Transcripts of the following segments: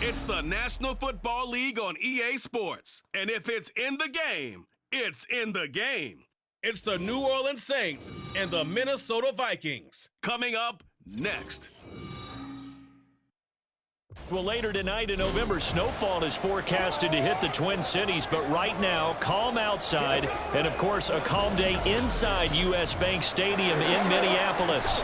It's the National Football League on EA Sports. And if it's in the game, it's in the game. It's the New Orleans Saints and the Minnesota Vikings. Coming up next. Well, later tonight in November, snowfall is forecasted to hit the Twin Cities, but right now, calm outside, and of course, a calm day inside U.S. Bank Stadium in Minneapolis.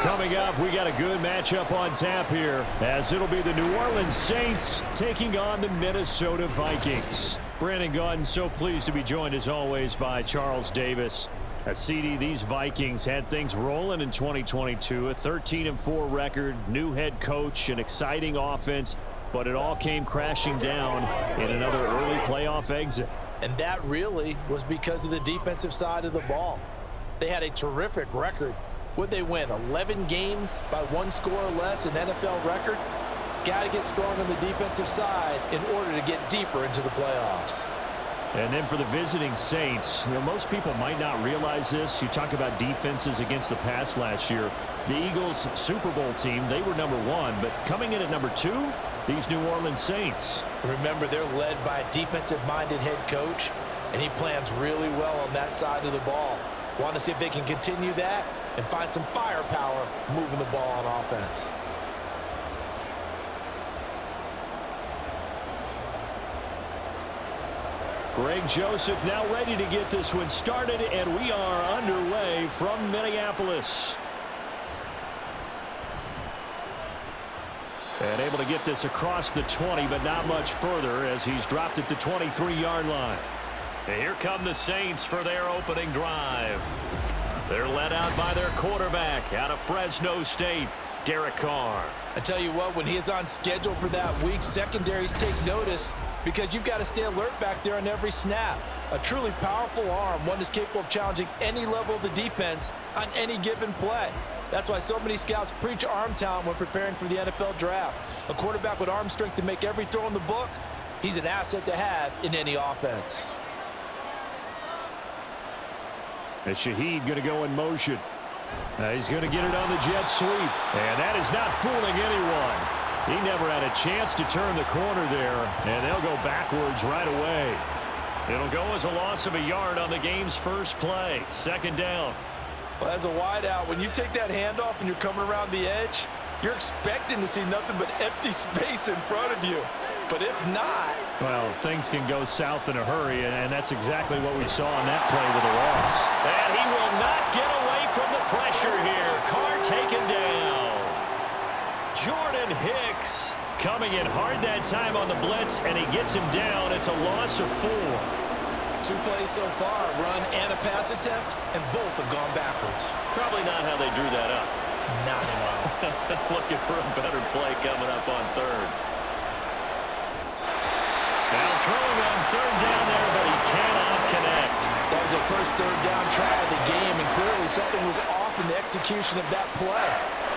Coming up, we got a good matchup on tap here, as it'll be the New Orleans Saints taking on the Minnesota Vikings. Brandon Gaudin, so pleased to be joined as always by Charles Davis. CD, these Vikings had things rolling in 2022, a 13-4 record, new head coach, an exciting offense, but it all came crashing down in another early playoff exit. And that really was because of the defensive side of the ball. They had a terrific record. Would they win 11 games by 1 score or less, an NFL record? Got to get strong on the defensive side in order to get deeper into the playoffs. And then for the visiting Saints, most people might not realize this. You talk about defenses against the pass last year. The Eagles' Super Bowl team, they were number 1, but coming in at number 2, these New Orleans Saints. Remember, they're led by a defensive-minded head coach, and he plans really well on that side of the ball. Want to see if they can continue that and find some firepower moving the ball on offense. Greg Joseph now ready to get this one started, and we are underway from Minneapolis. And able to get this across the 20, but not much further as he's dropped it to 23-yard line. And here come the Saints for their opening drive. They're led out by their quarterback out of Fresno State, Derek Carr. I tell you what, when he is on schedule for that week, secondaries take notice because you've got to stay alert back there on every snap. A truly powerful arm, one that's capable of challenging any level of the defense on any given play. That's why so many scouts preach arm talent when preparing for the NFL draft. A quarterback with arm strength to make every throw in the book, he's an asset to have in any offense. And Shaheed going to go in motion. He's going to get it on the jet sweep. And that is not fooling anyone. He never had a chance to turn the corner there, and they'll go backwards right away. It'll go as a loss of a yard on the game's first play. Second down. Well, as a wideout, when you take that handoff and you're coming around the edge, you're expecting to see nothing but empty space in front of you. But if not... well, things can go south in a hurry, and that's exactly what we saw on that play with a loss. And he will not get away from the pressure here. Carr taken down. Jordan Hicks coming in hard that time on the blitz, and he gets him down. It's a loss of 4. 2 plays so far, run and a pass attempt, and both have gone backwards. Probably not how they drew that up. Not at all. Looking for a better play coming up on third. Now throwing on third down there, but he cannot connect. That was their first third down try of the game, and clearly something was off in the execution of that play.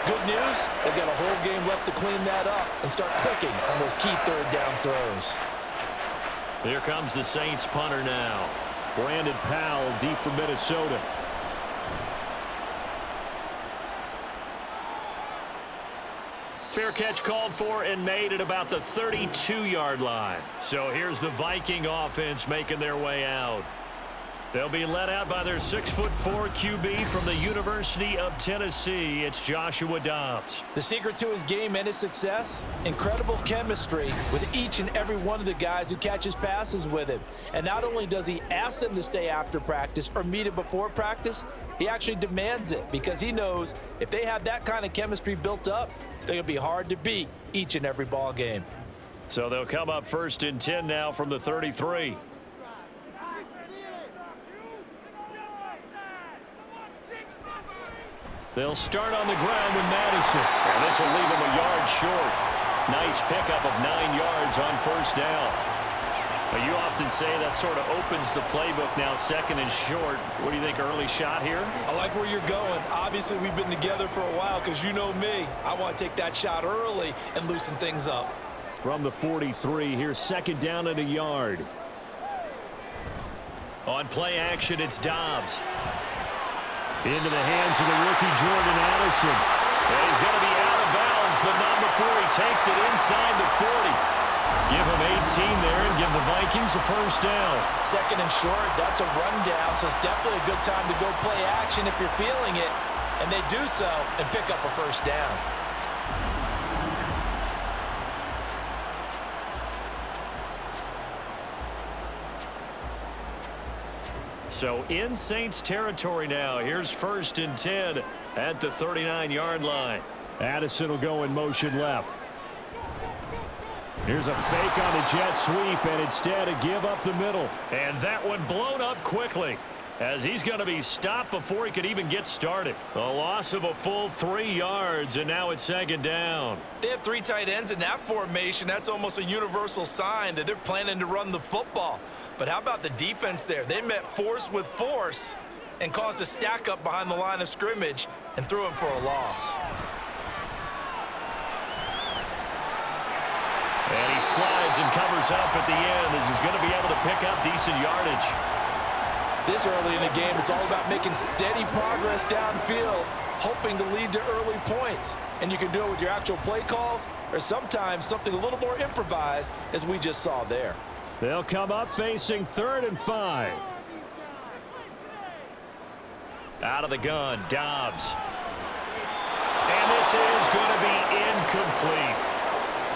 Good news, they've got a whole game left to clean that up and start clicking on those key third down throws. Here comes the Saints punter now. Brandon Powell deep for Minnesota. Fair catch called for and made at about the 32-yard line. So here's the Viking offense making their way out. They'll be led out by their 6'4" QB from the University of Tennessee. It's Joshua Dobbs. The secret to his game and his success? Incredible chemistry with each and every one of the guys who catches passes with him. And not only does he ask them to stay after practice or meet him before practice, he actually demands it because he knows if they have that kind of chemistry built up, they're going to be hard to beat each and every ball game. So they'll come up 1st and 10 now from the 33. They'll start on the ground with Madison. And this will leave him a yard short. Nice pickup of 9 yards on first down. But you often say that sort of opens the playbook now, 2nd and short. What do you think, early shot here? I like where you're going. Obviously, we've been together for a while because you know me. I want to take that shot early and loosen things up. From the 43, here's 2nd down and a yard. On play action, it's Dobbs. Into the hands of the rookie Jordan Addison. And he's going to be out of bounds does, but not before he takes it inside the 40. Give him 18 there and give the Vikings a first down. Second and short, that's a rundown, so it's definitely a good time to go play action if you're feeling it. And they do so and pick up a first down. So in Saints territory now. Here's 1st and 10 at the 39-yard line. Addison will go in motion left. Here's a fake on a jet sweep, and instead a give up the middle. And that one blown up quickly, as he's going to be stopped before he could even get started. A loss of a full 3 yards, and now it's 2nd down. They have 3 tight ends in that formation. That's almost a universal sign that they're planning to run the football. But how about the defense there? They met force with force and caused a stack up behind the line of scrimmage and threw him for a loss. And he slides and covers up at the end as he's going to be able to pick up decent yardage. This early in the game, it's all about making steady progress downfield, hoping to lead to early points. And you can do it with your actual play calls or sometimes something a little more improvised, as we just saw there. They'll come up facing 3rd and 5. Out of the gun, Dobbs. And this is going to be incomplete.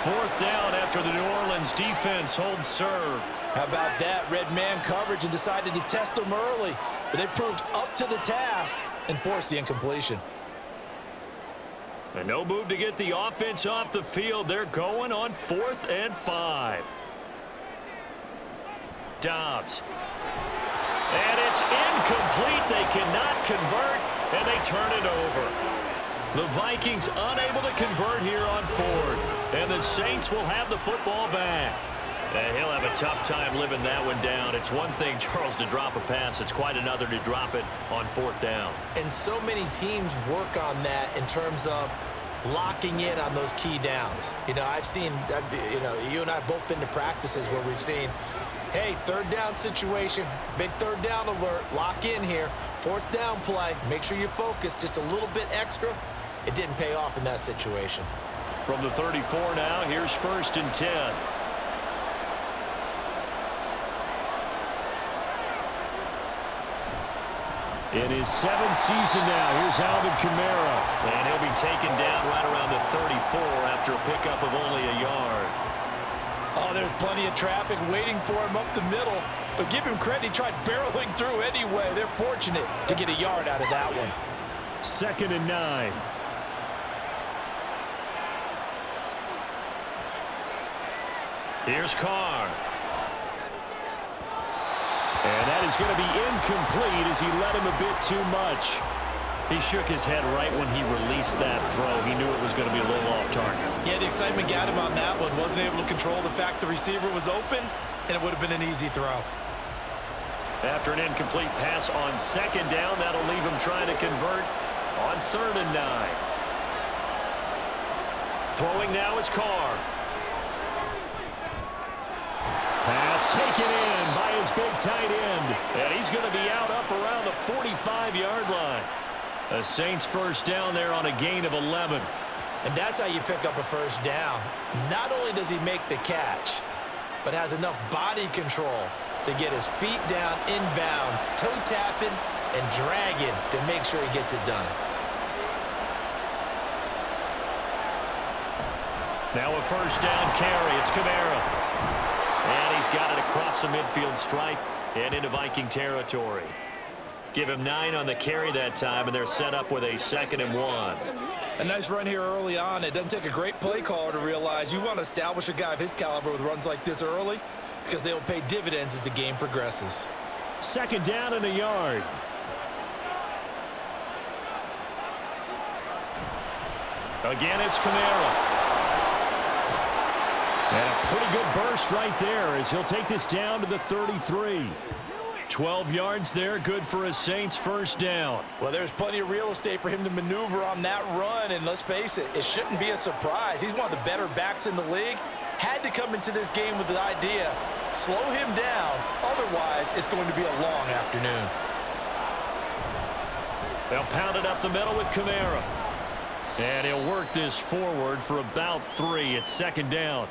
4th down after the New Orleans defense holds serve. How about that? Red man coverage and decided to test them early. But they proved up to the task and forced the incompletion. And no move to get the offense off the field. They're going on 4th and 5. Dobbs. And it's incomplete. They cannot convert, and they turn it over. The Vikings unable to convert here on 4th. And the Saints will have the football back. And he'll have a tough time living that one down. It's one thing, Charles, to drop a pass. It's quite another to drop it on 4th down. And so many teams work on that in terms of locking in on those key downs. You know, you and I have both been to practices where we've seen, hey, 3rd down situation, big 3rd down alert, lock in here, 4th down play, make sure you're focused just a little bit extra. It didn't pay off in that situation. From the 34 now, here's 1st and 10. In his 7th season now, here's Alvin Kamara. And he'll be taken down right around the 34 after a pickup of only a yard. Oh, there's plenty of traffic waiting for him up the middle. But give him credit, he tried barreling through anyway. They're fortunate to get a yard out of that one. 2nd and 9. Here's Carr. And that is going to be incomplete as he led him a bit too much. He shook his head right when he released that throw. He knew it was going to be a little off target. Yeah, the excitement got him on that one. Wasn't able to control the fact the receiver was open, and it would have been an easy throw. After an incomplete pass on 2nd down, that'll leave him trying to convert on 3rd and 9. Throwing now is Carr. Pass taken in by his big tight end. And he's going to be out up around the 45-yard line. A Saints first down there on a gain of 11. And that's how you pick up a first down. Not only does he make the catch, but has enough body control to get his feet down inbounds, toe tapping and dragging to make sure he gets it done. Now a first down carry. It's Kamara. And he's got it across the midfield stripe and into Viking territory. Give him 9 on the carry that time, and they're set up with a 2nd and 1. A nice run here early on. It doesn't take a great play caller to realize you want to establish a guy of his caliber with runs like this early because they will pay dividends as the game progresses. 2nd down and a yard. Again, it's Kamara. And a pretty good burst right there as he'll take this down to the 33. 12 yards there, good for a Saints first down. Well, there's plenty of real estate for him to maneuver on that run, and let's face it, it shouldn't be a surprise. He's one of the better backs in the league. Had to come into this game with the idea, slow him down, otherwise it's going to be a long afternoon. They'll pound it up the middle with Kamara. And he'll work this forward for about 3. It's second down.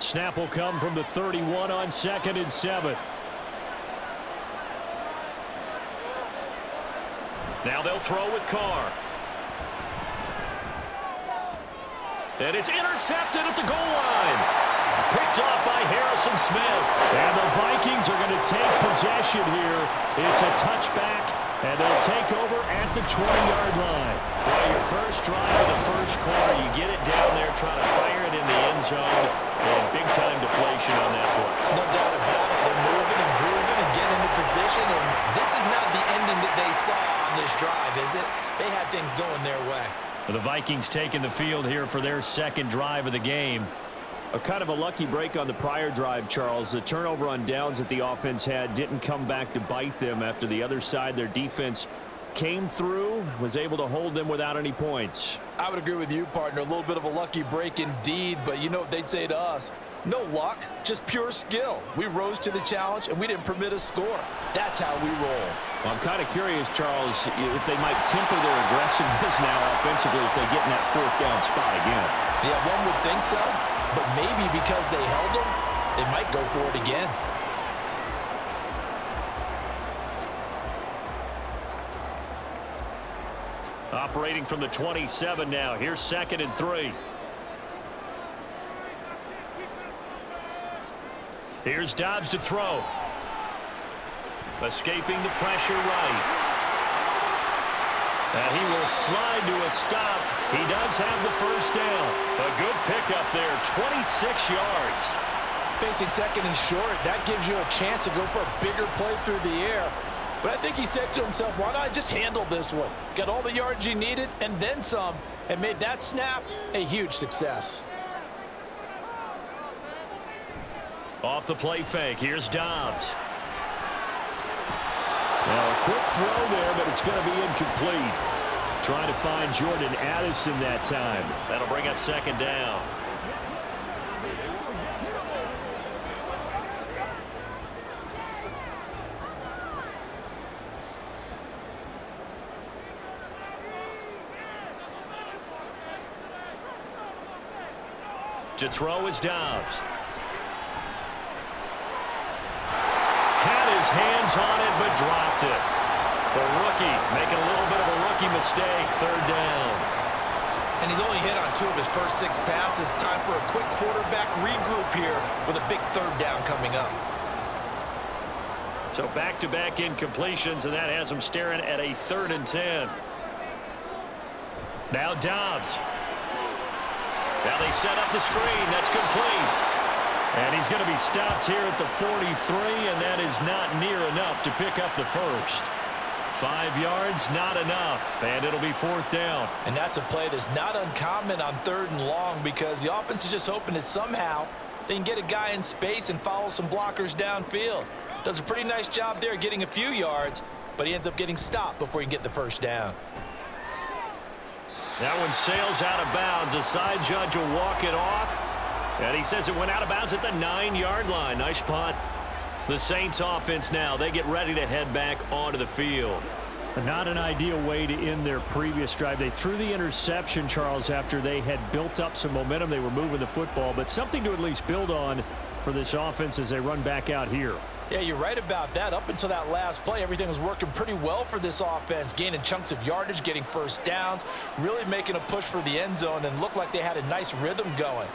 Snap will come from the 31 on 2nd and 7. Now they'll throw with Carr. And it's intercepted at the goal line. Picked off by Harrison Smith. And the Vikings are going to take possession here. It's a touchback, and they'll take over at the 20-yard line. Well, your first drive of the first quarter, you get it down there, trying to fire it in the end zone, and big-time deflation on that play. No doubt about it. They're moving and grooving and getting into position, and this is not the ending that they saw on this drive, is it? They had things going their way. The Vikings taking the field here for their second drive of the game. A kind of a lucky break on the prior drive, Charles. The turnover on downs that the offense had didn't come back to bite them after the other side. Their defense came through, was able to hold them without any points. I would agree with you, partner. A little bit of a lucky break indeed, but you know what they'd say to us? No luck, just pure skill. We rose to the challenge, and we didn't permit a score. That's how we roll. Well, I'm kind of curious, Charles, if they might temper their aggressiveness now offensively if they get in that 4th down spot again. Yeah, one would think so, but maybe because they held them, they might go for it again. Operating from the 27 now. Here's 2nd and 3. Here's Dobbs to throw. Escaping the pressure right. And he will slide to a stop. He does have the first down. A good pickup there, 26 yards. Facing 2nd and short, that gives you a chance to go for a bigger play through the air. But I think he said to himself, why not just handle this one? Got all the yards you needed and then some, and made that snap a huge success. Off the play fake, here's Dobbs. Now a quick throw there, but it's going to be incomplete. Trying to find Jordan Addison that time. That'll bring up 2nd down. To throw is Dobbs. Had his hands on it, but dropped it. The rookie making a little bit of a rookie mistake, 3rd down. And he's only hit on 2 of his first 6 passes. Time for a quick quarterback regroup here with a big 3rd down coming up. So back-to-back incompletions, and that has him staring at a 3rd and 10. Now Dobbs. Now they set up the screen. That's complete. And he's going to be stopped here at the 43, and that is not near enough to pick up the first. 5 yards, not enough, and it'll be 4th down. And that's a play that's not uncommon on 3rd and long because the offense is just hoping that somehow they can get a guy in space and follow some blockers downfield. Does a pretty nice job there getting a few yards, but he ends up getting stopped before he can get the first down. That one sails out of bounds. The side judge will walk it off. And he says it went out of bounds at the 9-yard line. Nice punt. The Saints offense now, they get ready to head back onto the field. Not an ideal way to end their previous drive. They threw the interception, Charles, after they had built up some momentum. They were moving the football, but something to at least build on for this offense as they run back out here. Yeah, you're right about that. Up until that last play, everything was working pretty well for this offense, gaining chunks of yardage, getting first downs, really making a push for the end zone, and looked like they had a nice rhythm going.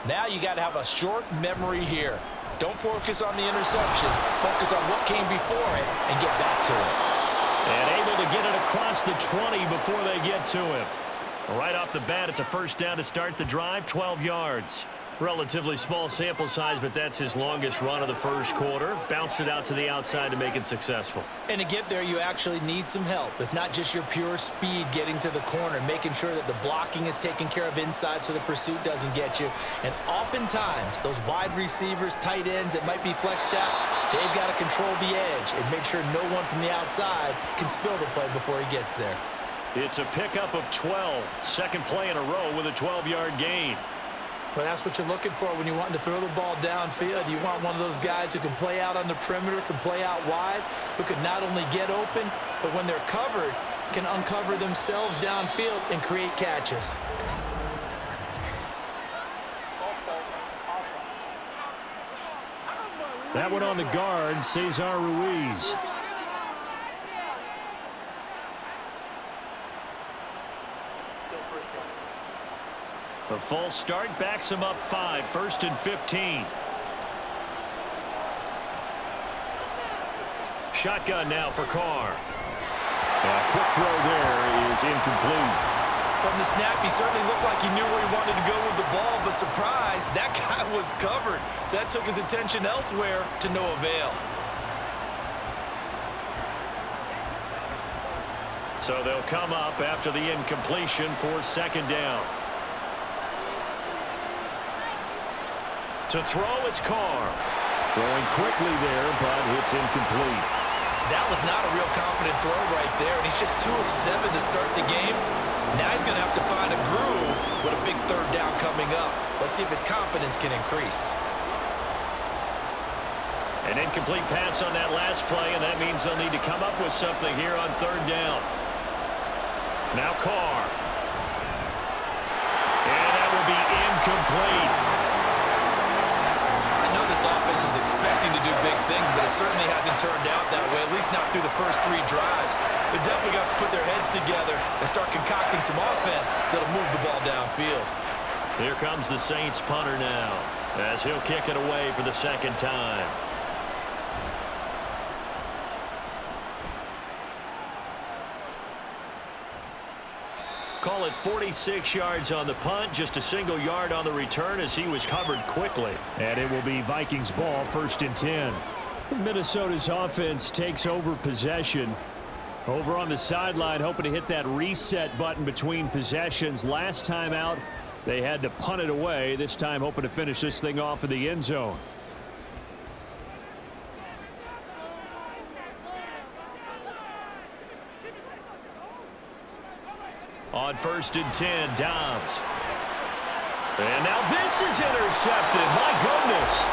Now you got to have a short memory here. Don't focus on the interception. Focus on what came before it and get back to it. And able to get it across the 20 before they get to him. Right off the bat, it's a first down to start the drive, 12 yards. Relatively small sample size, but that's his longest run of the first quarter. Bounced it out to the outside to make it successful. And to get there, you actually need some help. It's not just your pure speed getting to the corner, making sure that the blocking is taken care of inside so the pursuit doesn't get you. And oftentimes, those wide receivers, tight ends that might be flexed out, they've got to control the edge and make sure no one from the outside can spill the play before he gets there. It's a pickup of 12. Second play in a row with a 12-yard gain. Well, that's what you're looking for when you want to throw the ball downfield. You want one of those guys who can play out on the perimeter, can play out wide, who can not only get open, but when they're covered, can uncover themselves downfield and create catches. That one on the guard, Cesar Ruiz. The false start backs him up 5, 1st and 15. Shotgun now for Carr. A quick throw there is incomplete. From the snap, he certainly looked like he knew where he wanted to go with the ball, but surprise, that guy was covered. So that took his attention elsewhere to no avail. So they'll come up after the incompletion for 2nd down. To throw, it's Carr. Throwing quickly there, but it's incomplete. That was not a real confident throw right there, and he's just 2 of 7 to start the game. Now he's going to have to find a groove with a big 3rd down coming up. Let's see if his confidence can increase. An incomplete pass on that last play, and that means they'll need to come up with something here on 3rd down. Now Carr. And that will be incomplete. I know this offense was expecting to do big things, but it certainly hasn't turned out that way, at least not through the first 3 drives. They're definitely going to have to put their heads together and start concocting some offense that'll move the ball downfield. Here comes the Saints punter now, as he'll kick it away for the 2nd time. Call it 46 yards on the punt, just a single yard on the return as he was covered quickly. And it will be Vikings ball, 1st and 10. Minnesota's offense takes over possession. Over on the sideline, hoping to hit that reset button between possessions. Last time out, they had to punt it away. This time, hoping to finish this thing off in the end zone. On 1st and 10, Dobbs. And now this is intercepted. My goodness.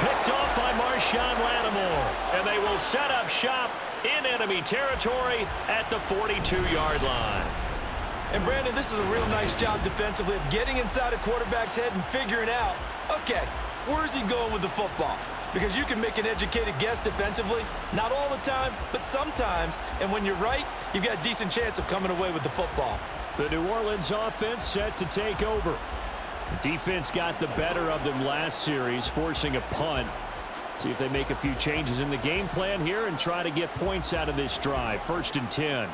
Picked off by Marshawn Lattimore. And they will set up shop in enemy territory at the 42-yard line. And Brandon, this is a real nice job defensively of getting inside a quarterback's head and figuring out, okay, where's he going with the football? Because you can make an educated guess defensively, not all the time, but sometimes. And when you're right, you've got a decent chance of coming away with the football. The New Orleans offense set to take over. The defense got the better of them last series, forcing a punt. See if they make a few changes in the game plan here and try to get points out of this drive. 1st and 10.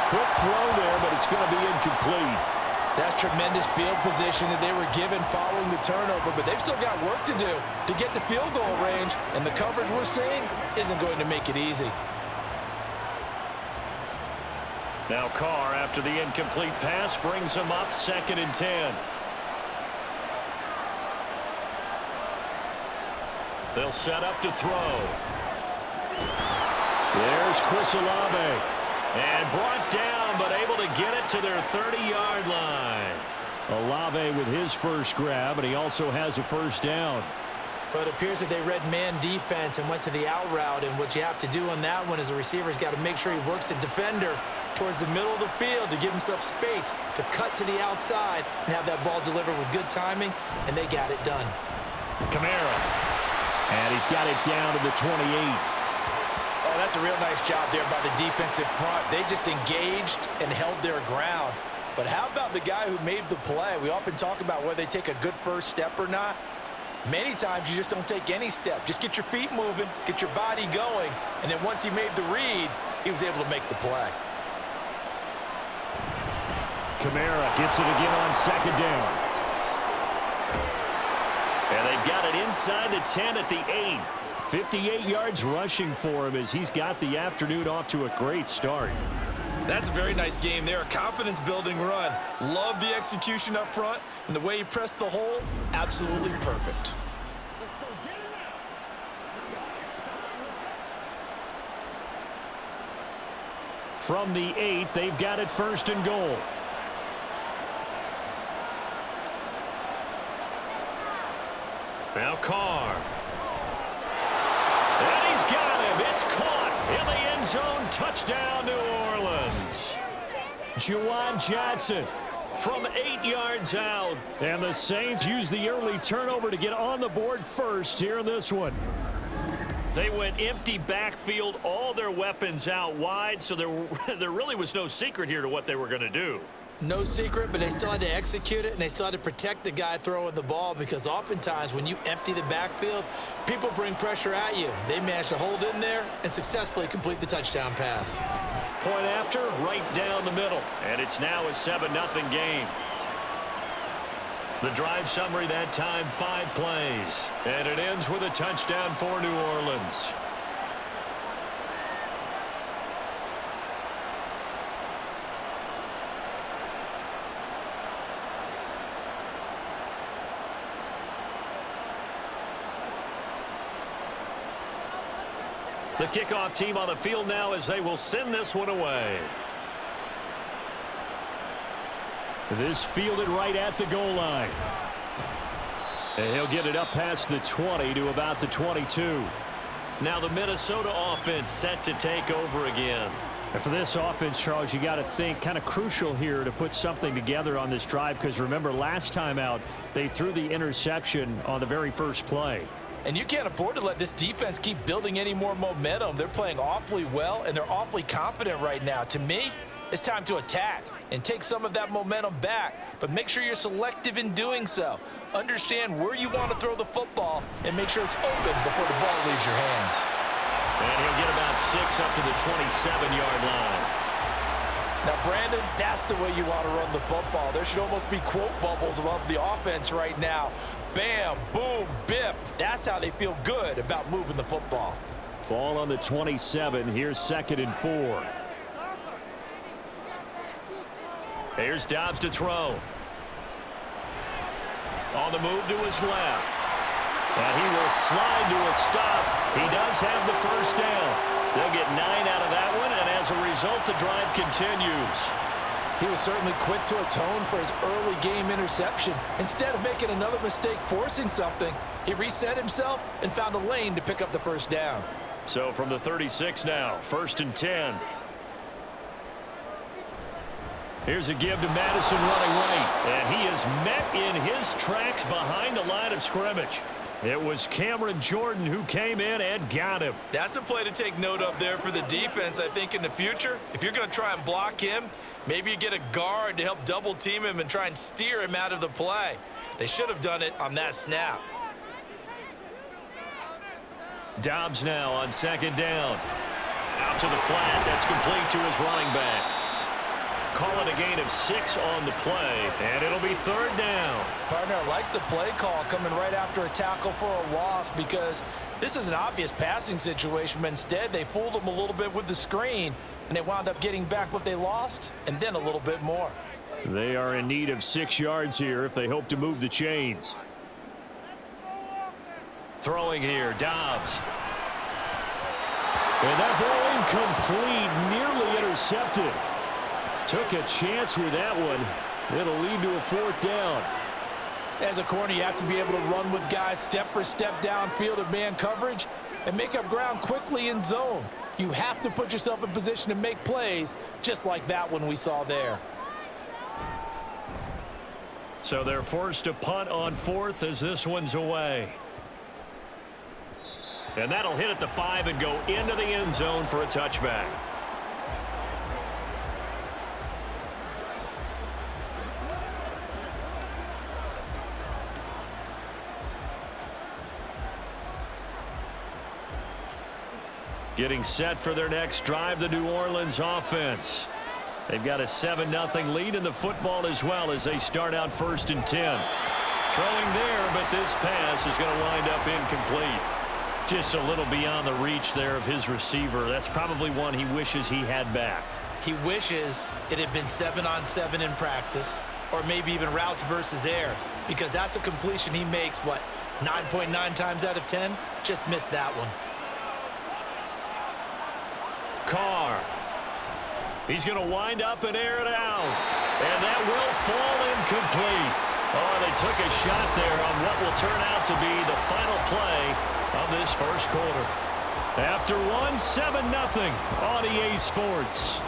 Quick throw there, but it's going to be incomplete. That's tremendous field position that they were given following the turnover, but they've still got work to do to get the field goal range, and the coverage we're seeing isn't going to make it easy. Now Carr, after the incomplete pass, brings him up 2nd and 10. They'll set up to throw. There's Chris Olave. And brought down, but able to get it to their 30-yard line. Olave with his first grab, and he also has a 1st down. But it appears that they read man defense and went to the out route, and what you have to do on that one is the receiver's got to make sure he works the defender towards the middle of the field to give himself space to cut to the outside and have that ball delivered with good timing, and they got it done. Kamara. And he's got it down to the 28. Oh, that's a real nice job there by the defensive front. They just engaged and held their ground. But how about the guy who made the play? We often talk about whether they take a good first step or not. Many times you just don't take any step. Just get your feet moving, get your body going, and then once he made the read, he was able to make the play. Kamara gets it again on 2nd down. And they've got it inside the 10 at the 8. 58 yards rushing for him as he's got the afternoon off to a great start. That's a very nice game there. A confidence-building run. Love the execution up front, and the way he pressed the hole, absolutely perfect. From the 8, they've got it 1st and goal. Now Carr. And he's got him. It's caught in the end zone. Touchdown, New Orleans. Juwan Johnson from 8 yards out. And the Saints use the early turnover to get on the board first here in this one. They went empty backfield, all their weapons out wide, so there really was no secret here to what they were going to do. No secret, but they still had to execute it, and they still had to protect the guy throwing the ball, because oftentimes when you empty the backfield, people bring pressure at you. They managed to hold in there and successfully complete the touchdown pass. Point after, right down the middle, and it's now a 7-0 game. The drive summary that time, 5 plays, and it ends with a touchdown for New Orleans. The kickoff team on the field now as they will send this one away. This fielded right at the goal line. And he'll get it up past the 20 to about the 22. Now the Minnesota offense set to take over again. And for this offense, Charles, you got to think kind of crucial here to put something together on this drive, because remember last time out they threw the interception on the very first play. And you can't afford to let this defense keep building any more momentum. They're playing awfully well, and they're awfully confident right now. To me, it's time to attack and take some of that momentum back, but make sure you're selective in doing so. Understand where you want to throw the football and make sure it's open before the ball leaves your hands. And he'll get about 6 up to the 27-yard line. Now, Brandon, that's the way you want to run the football. There should almost be quote bubbles above the offense right now. Bam, boom, biff. That's how they feel good about moving the football. Ball on the 27. Here's 2nd and 4. Here's Dobbs to throw. On the move to his left. And he will slide to a stop. He does have the first down. They'll get 9 out of that one, and as a result, the drive continues. He was certainly quick to atone for his early game interception. Instead of making another mistake forcing something, he reset himself and found a lane to pick up the first down. So from the 36 now, 1st and 10. Here's a give to Madison running right, and he is met in his tracks behind the line of scrimmage. It was Cameron Jordan who came in and got him. That's a play to take note of there for the defense, I think, in the future. If you're going to try and block him, maybe you get a guard to help double team him and try and steer him out of the play. They should have done it on that snap. Dobbs now on 2nd down. Out to the flat. That's complete to his running back. Call it a gain of 6 on the play, and it'll be 3rd down. Partner, I like the play call coming right after a tackle for a loss, because this is an obvious passing situation, but instead they fooled them a little bit with the screen, and they wound up getting back what they lost and then a little bit more. They are in need of 6 yards here if they hope to move the chains. Throwing here, Dobbs. And that ball incomplete, nearly intercepted. Took a chance with that one. It'll lead to a 4th down. As a corner, you have to be able to run with guys step for step downfield of man coverage and make up ground quickly in zone. You have to put yourself in position to make plays, just like that one we saw there. So they're forced to punt on 4th as this one's away. And that'll hit at the 5 and go into the end zone for a touchback. Getting set for their next drive, the New Orleans offense. They've got a 7-0 lead in the football as well as they start out 1st and 10. Throwing there, but this pass is going to wind up incomplete. Just a little beyond the reach there of his receiver. That's probably one he wishes he had back. He wishes it had been 7-on-7 in practice, or maybe even routes versus air, because that's a completion he makes, 9.9 times out of 10? Just missed that one. Carr. He's going to wind up and air it out. And that will fall incomplete. Oh, they took a shot there on what will turn out to be the final play of this first quarter. After one, 7-0 on EA Sports.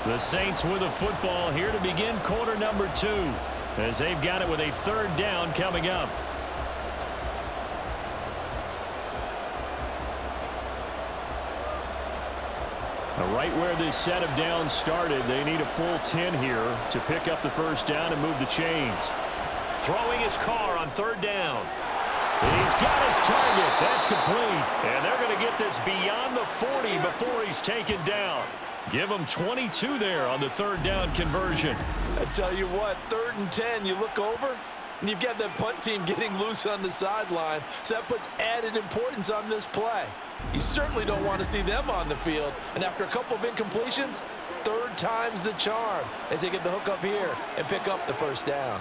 The Saints with the football here to begin quarter number 2, as they've got it with a third down coming up. Right where this set of downs started, they need a full 10 here to pick up the first down and move the chains. Throwing his Carr on third down. And he's got his target. That's complete. And they're going to get this beyond the 40 before he's taken down. Give him 22 there on the third down conversion. I tell you what, 3rd and 10, you look over, and you've got that punt team getting loose on the sideline, so that puts added importance on this play. You certainly don't want to see them on the field, and after a couple of incompletions, 3rd time's the charm as they get the hook up here and pick up the first down.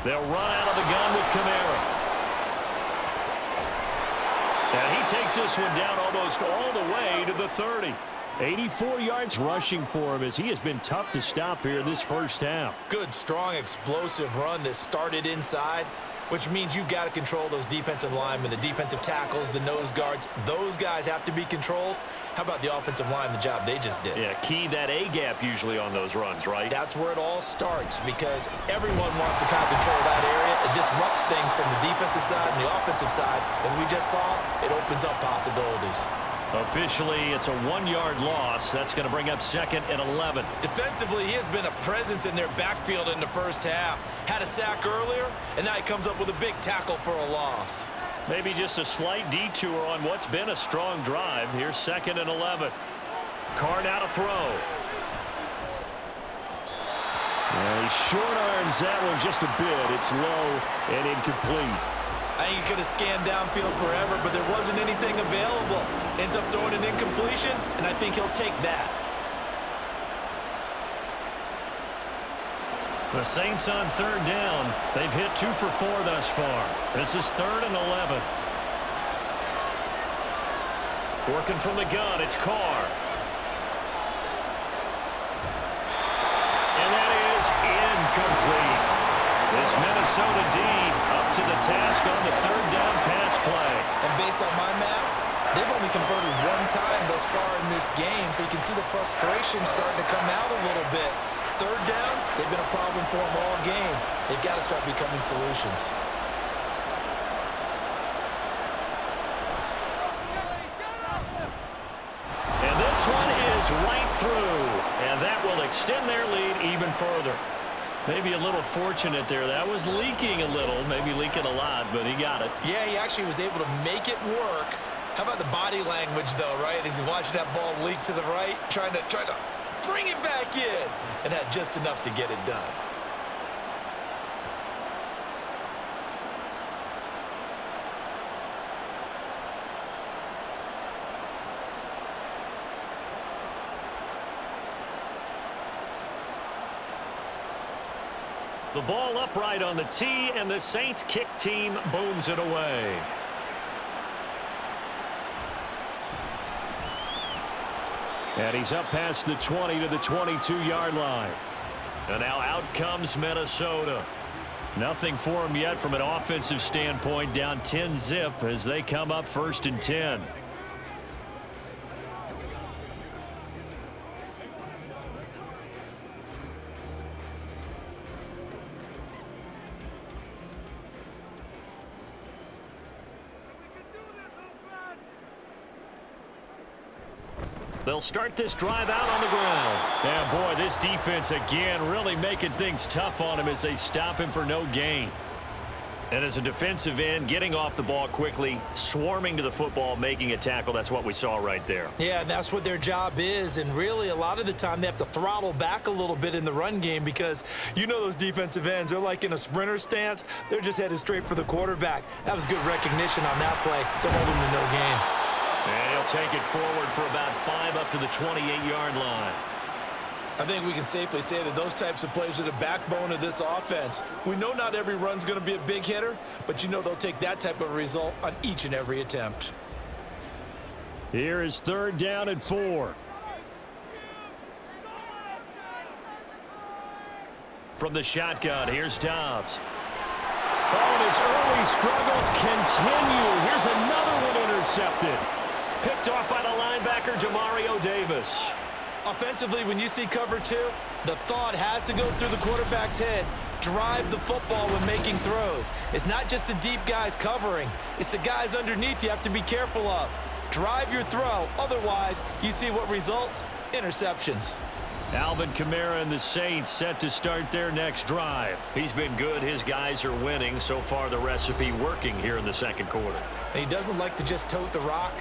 They'll run out of the gun with Kamara. And he takes this one down almost all the way to the 30. 84 yards rushing for him as he has been tough to stop here this first half. Good, strong, explosive run that started inside, which means you've got to control those defensive linemen, the defensive tackles, the nose guards. Those guys have to be controlled. How about the offensive line, the job they just did? Yeah, key that A-gap usually on those runs, right? That's where it all starts, because everyone wants to kind of control that area. It disrupts things from the defensive side and the offensive side. As we just saw, it opens up possibilities. Officially, it's a 1-yard loss. That's going to bring up 2nd and 11. Defensively, he has been a presence in their backfield in the first half. Had a sack earlier, and now he comes up with a big tackle for a loss. Maybe just a slight detour on what's been a strong drive. Here's 2nd and 11. Carr now to throw. Well, he short arms that one just a bit. It's low and incomplete. I think he could have scanned downfield forever, but there wasn't anything available. Ends up throwing an incompletion, and I think he'll take that. The Saints on third down. They've hit 2 for 4 thus far. This is 3rd and 11. Working from the gun, it's Carr. And that is incomplete. This Minnesota D up to the task on the third down pass play. And based on my math, they've only converted 1 time thus far in this game, so you can see the frustration starting to come out a little bit. Third downs, they've been a problem for them all game. They've got to start becoming solutions. And this one is right through, and that will extend their lead even further. Maybe a little fortunate there. That was leaking a little, maybe leaking a lot, but he got it. Yeah, he actually was able to make it work. How about the body language, though, right? As he watched that ball leak to the right, trying to bring it back in, and had just enough to get it done. The ball upright on the tee, and the Saints kick team booms it away. And he's up past the 20 to the 22-yard line. And now out comes Minnesota. Nothing for them yet from an offensive standpoint, down 10-zip as they come up 1st and 10. They'll start this drive out on the ground. And boy, this defense again really making things tough on him as they stop him for no gain. And as a defensive end, getting off the ball quickly, swarming to the football, making a tackle, that's what we saw right there. Yeah, that's what their job is, and really a lot of the time they have to throttle back a little bit in the run game because you know those defensive ends, they're like in a sprinter stance. They're just headed straight for the quarterback. That was good recognition on that play to hold him to no gain. And he'll take it forward for about 5 up to the 28-yard line. I think we can safely say that those types of plays are the backbone of this offense. We know not every run's going to be a big hitter, but you know they'll take that type of result on each and every attempt. Here is 3rd down and 4. From the shotgun, here's Dobbs. Oh, and his early struggles continue. Here's another one intercepted. Picked off by the linebacker, Demario Davis. Offensively, when you see cover 2, the thought has to go through the quarterback's head. Drive the football when making throws. It's not just the deep guys covering. It's the guys underneath you have to be careful of. Drive your throw. Otherwise, you see what results? Interceptions. Alvin Kamara and the Saints set to start their next drive. He's been good. His guys are winning. So far, the recipe working here in the second quarter. And he doesn't like to just tote the rock.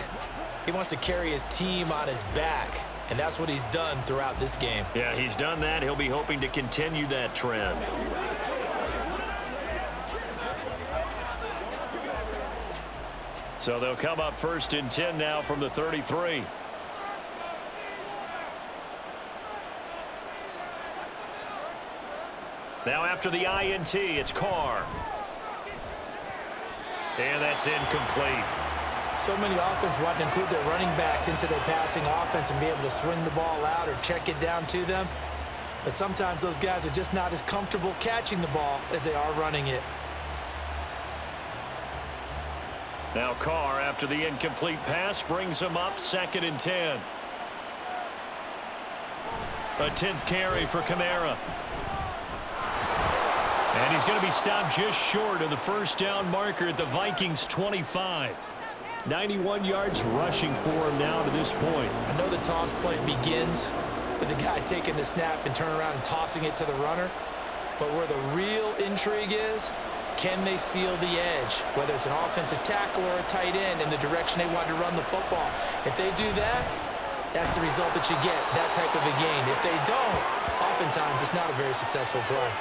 He wants to carry his team on his back. And that's what he's done throughout this game. Yeah, he's done that. He'll be hoping to continue that trend. So they'll come up 1st and 10 now from the 33. Now after the INT, it's Carr. And that's incomplete. So many offenses want to include their running backs into their passing offense and be able to swing the ball out or check it down to them. But sometimes those guys are just not as comfortable catching the ball as they are running it. Now Carr, after the incomplete pass, brings him up 2nd and 10. A 10th carry for Kamara. And he's going to be stopped just short of the 1st down marker at the Vikings 25. 91 yards rushing for him now to this point. I know the toss play begins with the guy taking the snap and turning around and tossing it to the runner. But where the real intrigue is, can they seal the edge? Whether it's an offensive tackle or a tight end in the direction they want to run the football. If they do that, that's the result that you get, that type of a gain. If they don't, oftentimes it's not a very successful play.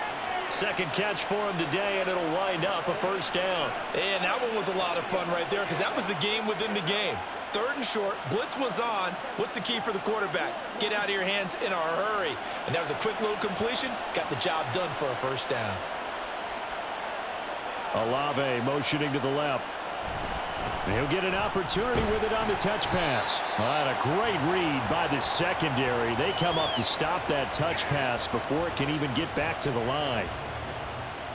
2nd catch for him today, and it'll wind up a 1st down. And that one was a lot of fun right there because that was the game within the game. 3rd and short, blitz was on. What's the key for the quarterback? Get out of your hands in a hurry. And that was a quick little completion. Got the job done for a 1st down. Olave motioning to the left. And he'll get an opportunity with it on the touch pass. Well, a great read by the secondary. They come up to stop that touch pass before it can even get back to the line.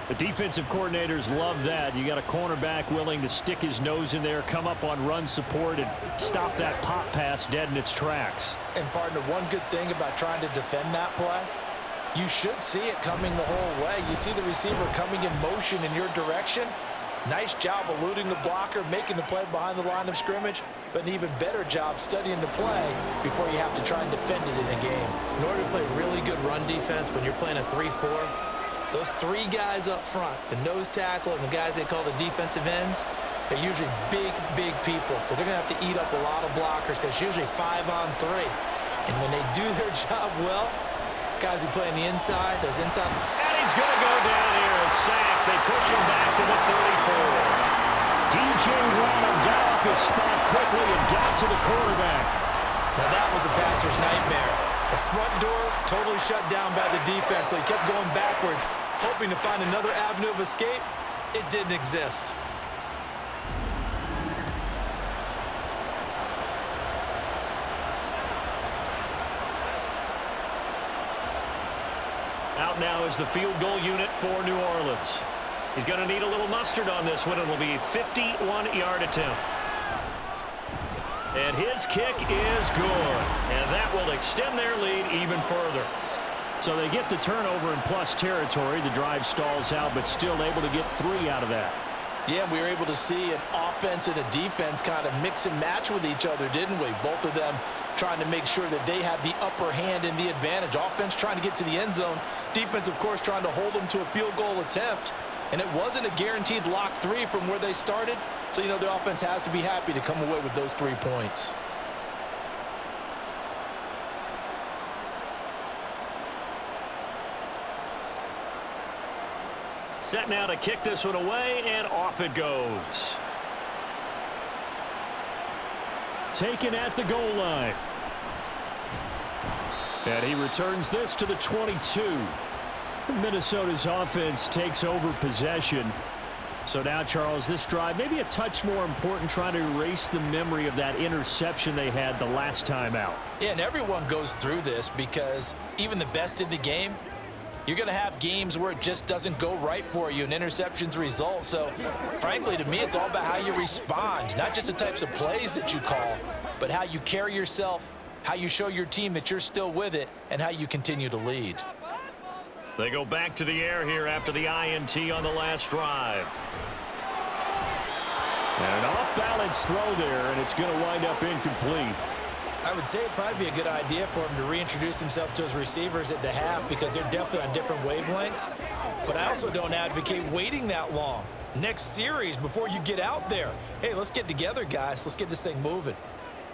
The defensive coordinators love that. You got a cornerback willing to stick his nose in there, come up on run support, and stop that pop pass dead in its tracks. And, partner, one good thing about trying to defend that play, you should see it coming the whole way. You see the receiver coming in motion in your direction. Nice job eluding the blocker, making the play behind the line of scrimmage, but an even better job studying the play before you have to try and defend it in a game. In order to play really good run defense when you're playing a 3-4, those 3 guys up front, the nose tackle and the guys they call the defensive ends, they're usually big, big people because they're going to have to eat up a lot of blockers because it's usually 5-on-3. And when they do their job well, guys who play on the inside, those inside. And he's going to go down here, a sack. They push him back to the 34. DJ Wonnum got off his spot quickly and got to the quarterback. Now that was a passer's nightmare. The front door totally shut down by the defense, so he kept going backwards, hoping to find another avenue of escape. It didn't exist. Out now is the field goal unit for New Orleans. He's going to need a little mustard on this one. It will be a 51-yard attempt. And his kick is good. And that will extend their lead even further. So they get the turnover in plus territory. The drive stalls out, but still able to get 3 out of that. Yeah, we were able to see an offense and a defense kind of mix and match with each other, didn't we? Both of them trying to make sure that they have the upper hand and the advantage. Offense trying to get to the end zone. Defense, of course, trying to hold them to a field goal attempt. And it wasn't a guaranteed lock 3 from where they started. So, you know, the offense has to be happy to come away with those 3 points. Set now to kick this one away, and off it goes. Taken at the goal line. And he returns this to the 22. Minnesota's offense takes over possession. So now, Charles, this drive maybe a touch more important, trying to erase the memory of that interception they had the last time out. Yeah, and everyone goes through this because even the best in the game, you're going to have games where it just doesn't go right for you, and interceptions result. So, frankly, to me, it's all about how you respond, not just the types of plays that you call, but how you carry yourself, how you show your team that you're still with it, and how you continue to lead. They go back to the air here after the INT on the last drive. And an off-balance throw there, and it's going to wind up incomplete. I would say it'd probably be a good idea for him to reintroduce himself to his receivers at the half because they're definitely on different wavelengths. But I also don't advocate waiting that long. Next series before you get out there. Hey, let's get together, guys. Let's get this thing moving.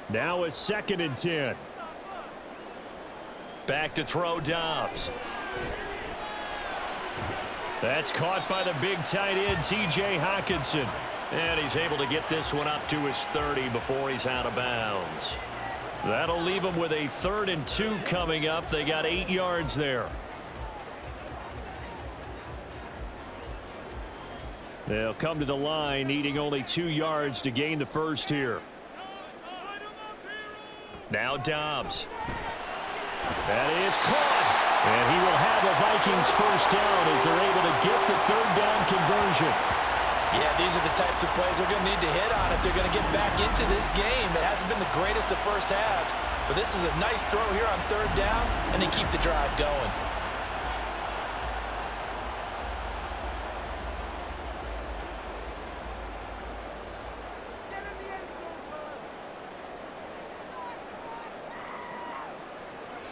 Now a 2nd and 10. Back to throw Dobbs. That's caught by the big tight end, T.J. Hockenson. And he's able to get this one up to his 30 before he's out of bounds. That'll leave them with a 3rd and 2 coming up. They got 8 yards there. They'll come to the line, needing only 2 yards to gain the first here. Now Dobbs. That is caught. And he will have the Vikings first down as they're able to get the 3rd down conversion. Yeah, these are the types of plays they're going to need to hit on if they're going to get back into this game. It hasn't been the greatest of first halves, but this is a nice throw here on 3rd down, and they keep the drive going.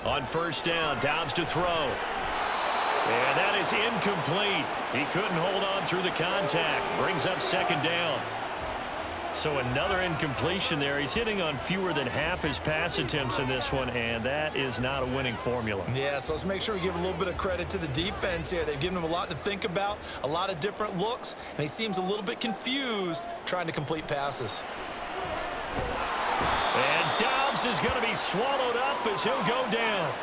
On 1st down, Dobbs to throw. And that is incomplete. He couldn't hold on through the contact. Brings up 2nd down. So another incompletion there. He's hitting on fewer than half his pass attempts in this one, and that is not a winning formula. Yeah, so let's make sure we give a little bit of credit to the defense here. They've given him a lot to think about, a lot of different looks, and he seems a little bit confused trying to complete passes. And Dobbs is going to be swallowed up as he'll go down.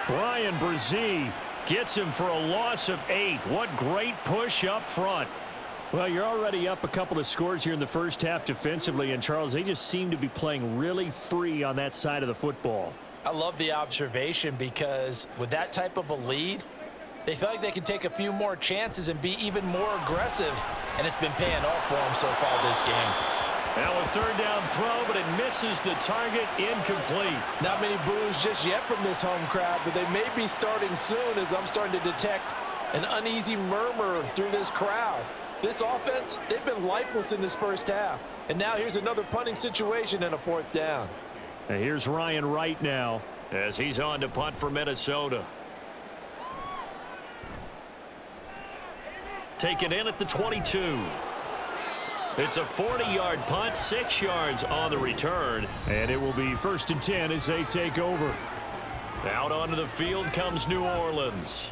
Brian Brzee gets him for a loss of 8. What great push up front. Well, you're already up a couple of scores here in the first half defensively, and Charles, they just seem to be playing really free on that side of the football. I love the observation because with that type of a lead, they feel like they can take a few more chances and be even more aggressive, and it's been paying off for them so far this game. Now a 3rd down throw, but it misses the target, incomplete. Not many boos just yet from this home crowd, but they may be starting soon as I'm starting to detect an uneasy murmur through this crowd. This offense, they've been lifeless in this first half. And now here's another punting situation and a 4th down. And here's Ryan Wright now as he's on to punt for Minnesota. Taken in at the 22. It's a 40-yard punt, 6 yards on the return. And it will be 1st and 10 as they take over. Out onto the field comes New Orleans.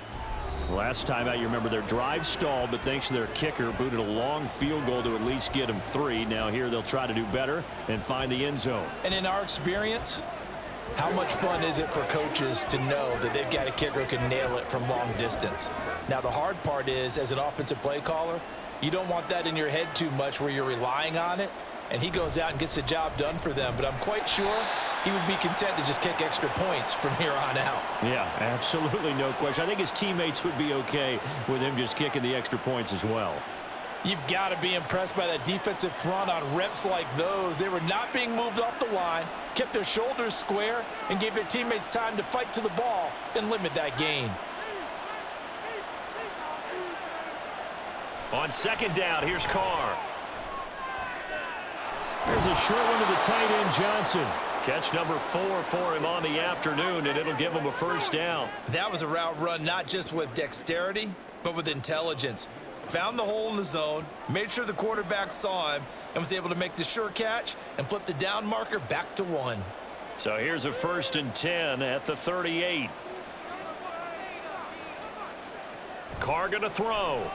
Last time out, you remember their drive stalled, but thanks to their kicker, booted a long field goal to at least get them 3. Now here they'll try to do better and find the end zone. And in our experience, how much fun is it for coaches to know that they've got a kicker who can nail it from long distance? Now the hard part is, as an offensive play caller, you don't want that in your head too much where you're relying on it, and he goes out and gets the job done for them. But I'm quite sure he would be content to just kick extra points from here on out. Yeah, absolutely no question. I think his teammates would be okay with him just kicking the extra points as well. You've got to be impressed by that defensive front on reps like those. They were not being moved off the line, kept their shoulders square, and gave their teammates time to fight to the ball and limit that gain. On 2nd down, here's Carr. There's a short one to the tight end, Johnson. Catch number 4 for him on the afternoon, and it'll give him a 1st down. That was a route run not just with dexterity, but with intelligence. found the hole in the zone, made sure the quarterback saw him, and was able to make the sure catch and flip the down marker back to 1. So here's a 1st and 10 at the 38. Carr going to throw.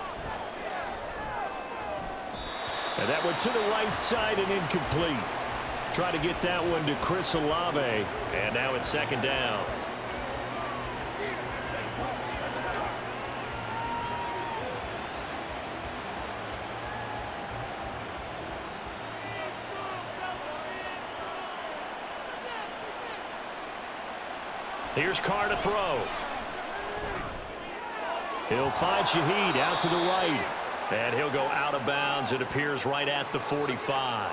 And that one to the right side and incomplete. Try to get that one to Chris Olave. And now it's 2nd down. Here's Carr to throw. He'll find Shaheed out to the right. And he'll go out of bounds. It appears right at the 45.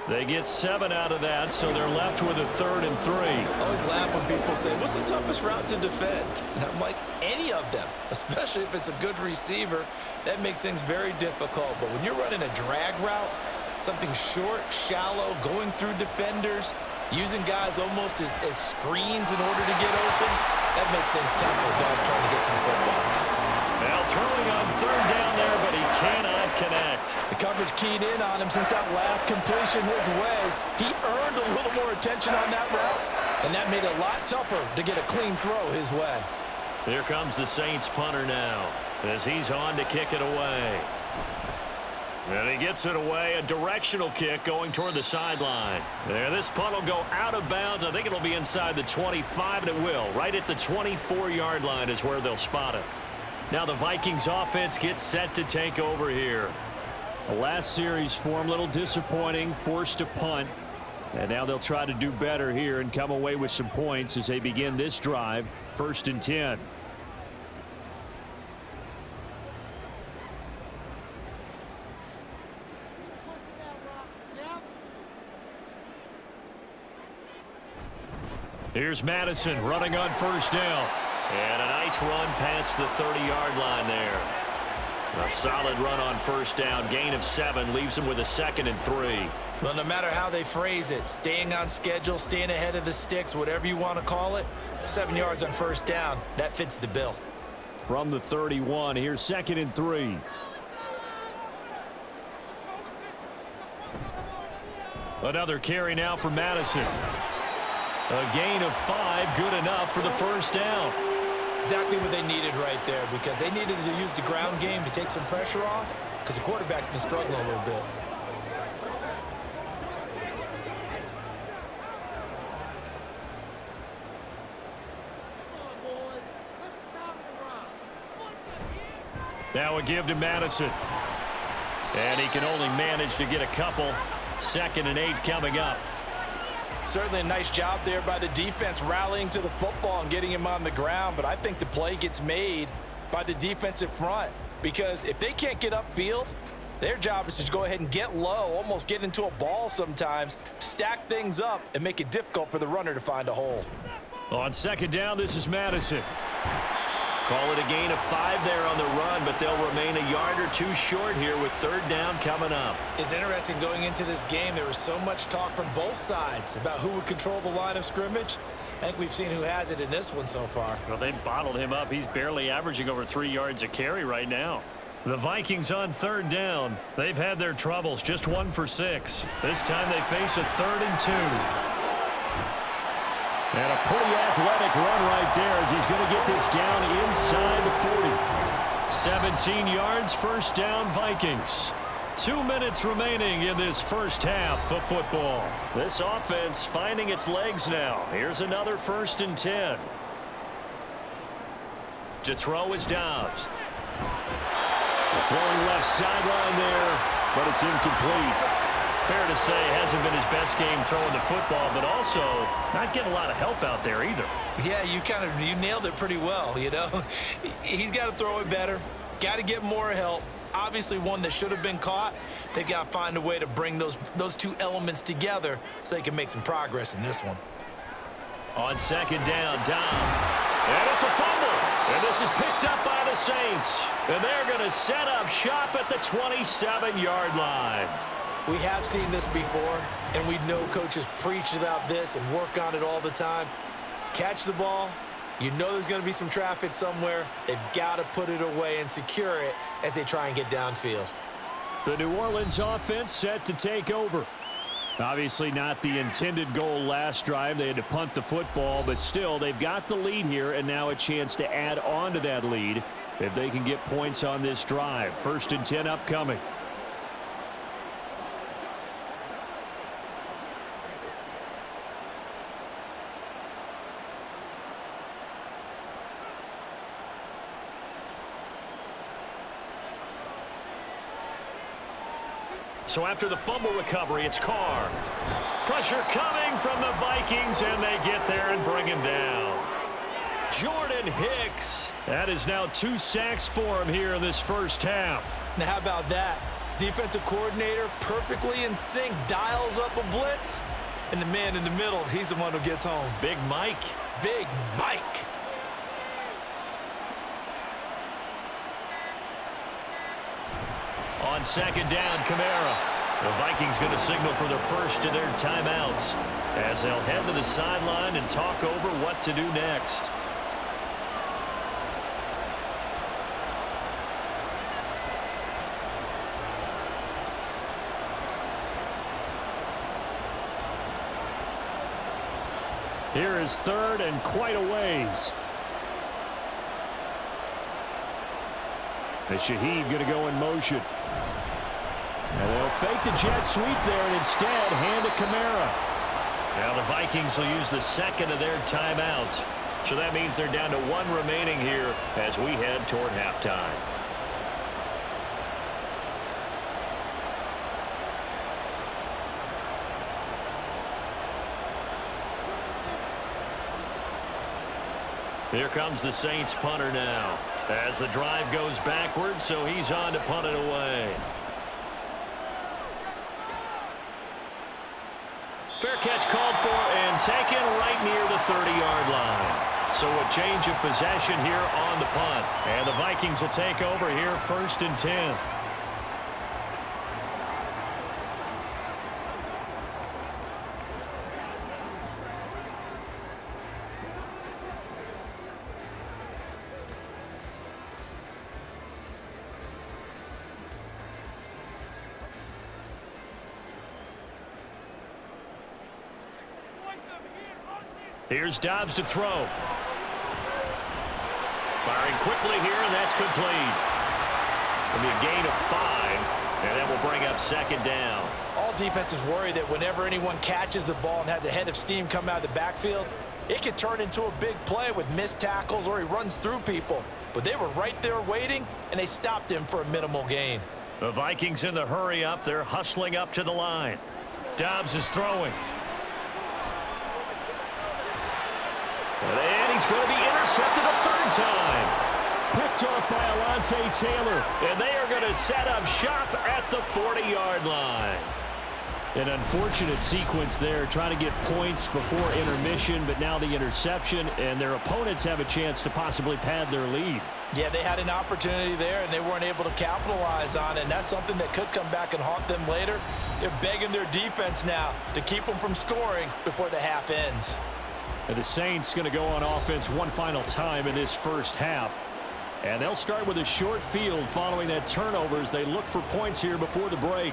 They get 7 out of that, so they're left with a 3rd and 3. I always laugh when people say, what's the toughest route to defend? And I'm like, any of them, especially if it's a good receiver. That makes things very difficult. But when you're running a drag route, something short, shallow, going through defenders, using guys almost as screens in order to get open, that makes things tough for guys trying to get to the football. Now throwing on 3rd down there, but he cannot connect. The coverage keyed in on him since that last completion his way. He earned a little more attention on that route, and that made it a lot tougher to get a clean throw his way. Here comes the Saints punter now as he's on to kick it away. And he gets it away, a directional kick going toward the sideline. There, this punt will go out of bounds. I think it'll be inside the 25, and it will. Right at the 24-yard line is where they'll spot it. Now the Vikings offense gets set to take over here. The last series for him, a little disappointing, forced to punt. And now they'll try to do better here and come away with some points as they begin this drive, 1st and 10. Here's Madison running on 1st down. And a nice run past the 30-yard line there. A solid run on 1st down. Gain of 7 leaves him with a 2nd and 3. Well, no matter how they phrase it, staying on schedule, staying ahead of the sticks, whatever you want to call it, 7 yards on 1st down, that fits the bill. From the 31, here's 2nd and 3. Another carry now for Madison. A gain of 5, good enough for the 1st down. Exactly what they needed right there, because they needed to use the ground game to take some pressure off, because the quarterback's been struggling a little bit. Now a give to Madison. And he can only manage to get a couple. 2nd and 8 coming up. Certainly a nice job there by the defense rallying to the football and getting him on the ground, but I think the play gets made by the defensive front, because if they can't get upfield, their job is to go ahead and get low, almost get into a ball sometimes, stack things up, and make it difficult for the runner to find a hole. On 2nd down, this is Madison. Call it a gain of 5 there on the run, but they'll remain a yard or 2 short here with 3rd down coming up. It's interesting going into this game. There was so much talk from both sides about who would control the line of scrimmage. I think we've seen who has it in this one so far. Well, they bottled him up. He's barely averaging over 3 yards a carry right now. The Vikings on 3rd down. They've had their troubles, just 1 for 6. This time they face a 3rd and 2. And a pretty athletic run right there as he's going to get this down inside the 40. 17 yards, 1st down Vikings. 2 minutes remaining in this first half of football. This offense finding its legs now. Here's another 1st and 10. To throw is Dobbs. Throwing left sideline there, but it's incomplete. Fair to say, hasn't been his best game throwing the football, but also not getting a lot of help out there either. Yeah, you nailed it pretty well, you know. He's got to throw it better, got to get more help. Obviously one that should have been caught. They've got to find a way to bring those 2 elements together so they can make some progress in this one. On 2nd down, and it's a fumble. And this is picked up by the Saints. And they're going to set up shop at the 27-yard line. We have seen this before, and we know coaches preach about this and work on it all the time. Catch the ball, You know there's going to be some traffic somewhere. They've got to put it away and secure it as they try and get downfield. The New Orleans offense set to take over. Obviously not the intended goal last drive. They had to punt the football, but still they've got the lead here, and now a chance to add on to that lead if they can get points on this drive. 1st and 10 upcoming. So after the fumble recovery, it's Carr. Pressure coming from the Vikings, and they get there and bring him down. Jordan Hicks. That is now 2 sacks for him here in this first half. Now, how about that? Defensive coordinator perfectly in sync, dials up a blitz, and the man in the middle, he's the one who gets home. Big Mike. Big Mike. On 2nd down, Kamara. The Vikings going to signal for the first of their timeouts as they'll head to the sideline and talk over what to do next. Here is 3rd and quite a ways. And Shaheed going to go in motion. And they'll fake the jet sweep there and instead hand it Kamara. Now the Vikings will use the 2nd of their timeouts. So that means they're down to 1 remaining here as we head toward halftime. Here comes the Saints punter now as the drive goes backwards, so he's on to punt it away. Fair catch called for and taken right near the 30-yard line. So a change of possession here on the punt. And the Vikings will take over here 1st and 10. Here's Dobbs to throw. Firing quickly here, and that's complete. It'll be a gain of 5, and that will bring up 2nd down. All defenses worry that whenever anyone catches the ball and has a head of steam come out of the backfield, it could turn into a big play with missed tackles or he runs through people. But they were right there waiting, and they stopped him for a minimal gain. The Vikings in the hurry up. They're hustling up to the line. Dobbs is throwing. And he's going to be intercepted a 3rd time. Picked off by Alontae Taylor. And they are going to set up shop at the 40-yard line. An unfortunate sequence there, trying to get points before intermission, but now the interception, and their opponents have a chance to possibly pad their lead. Yeah, they had an opportunity there, and they weren't able to capitalize on it, and that's something that could come back and haunt them later. They're begging their defense now to keep them from scoring before the half ends. And the Saints going to go on offense one final time in this first half. And they'll start with a short field following that turnover as they look for points here before the break.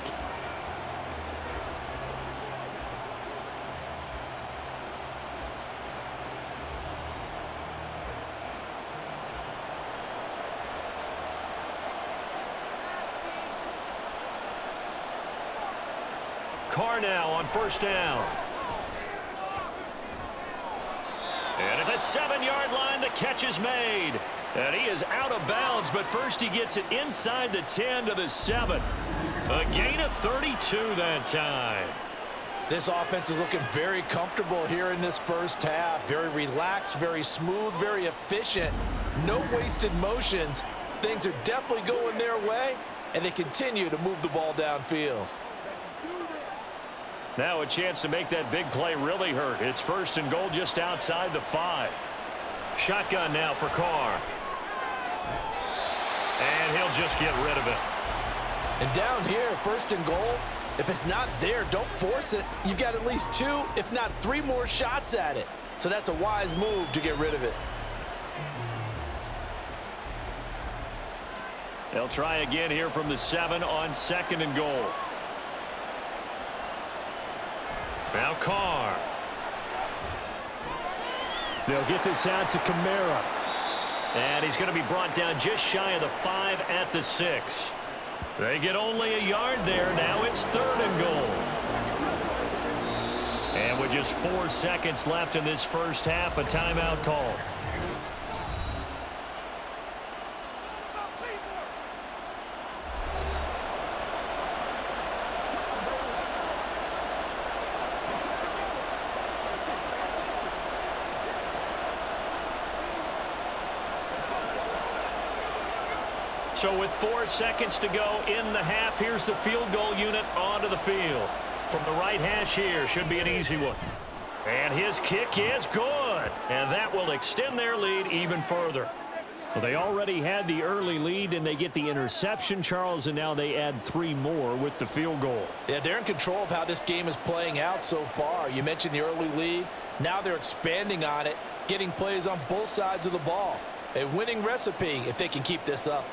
Carr now on 1st down. And at the 7-yard line, the catch is made. And he is out of bounds, but first he gets it inside the 10 to the 7. A gain of 32 that time. This offense is looking very comfortable here in this first half. Very relaxed, very smooth, very efficient. No wasted motions. Things are definitely going their way, and they continue to move the ball downfield. Now a chance to make that big play really hurt. It's 1st and goal just outside the 5. Shotgun now for Carr. And he'll just get rid of it. And down here, 1st and goal, if it's not there, don't force it. You've got at least 2, if not 3 more shots at it. So that's a wise move to get rid of it. They'll try again here from the 7 on 2nd and goal. Now Carr. They'll get this out to Kamara. And he's going to be brought down just shy of the 5 at the 6. They get only a yard there. Now it's 3rd and goal. And with just 4 seconds left in this first half, a timeout call. So with 4 seconds to go in the half, here's the field goal unit onto the field. From the right hash here, should be an easy one. And his kick is good. And that will extend their lead even further. Well, they already had the early lead, and they get the interception, Charles, and now they add 3 more with the field goal. Yeah, they're in control of how this game is playing out so far. You mentioned the early lead. Now they're expanding on it, getting plays on both sides of the ball. A winning recipe if they can keep this up.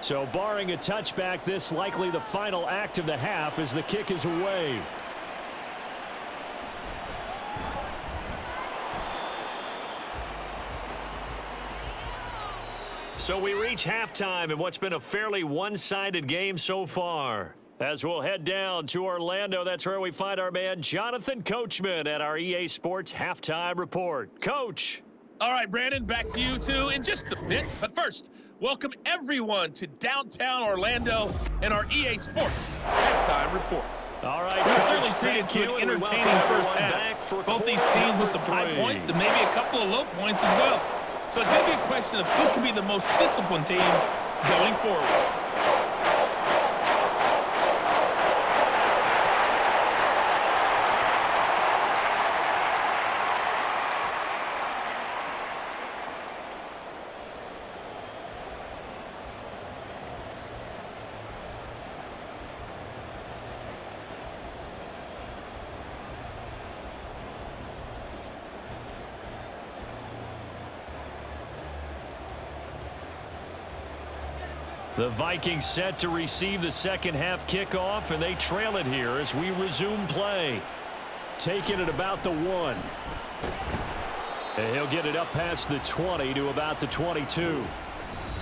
So barring a touchback, this likely the final act of the half as the kick is away. So we reach halftime in what's been a fairly one-sided game so far. As we'll head down to Orlando, that's where we find our man Jonathan Coachman at our EA Sports Halftime Report. Coach. All right, Brandon, back to you two in just a bit. But first, welcome everyone to downtown Orlando and our EA Sports Halftime Report. All right, We Coach, certainly thank treated you. to an and we entertaining welcome first everyone half. back for Both these quarter teams with number some high 3. points and maybe a couple of low points as well. So it's going to be a question of who can be the most disciplined team going forward. The Vikings set to receive the second half kickoff, and they trail it here as we resume play. Taking it about the 1. And he'll get it up past the 20 to about the 22.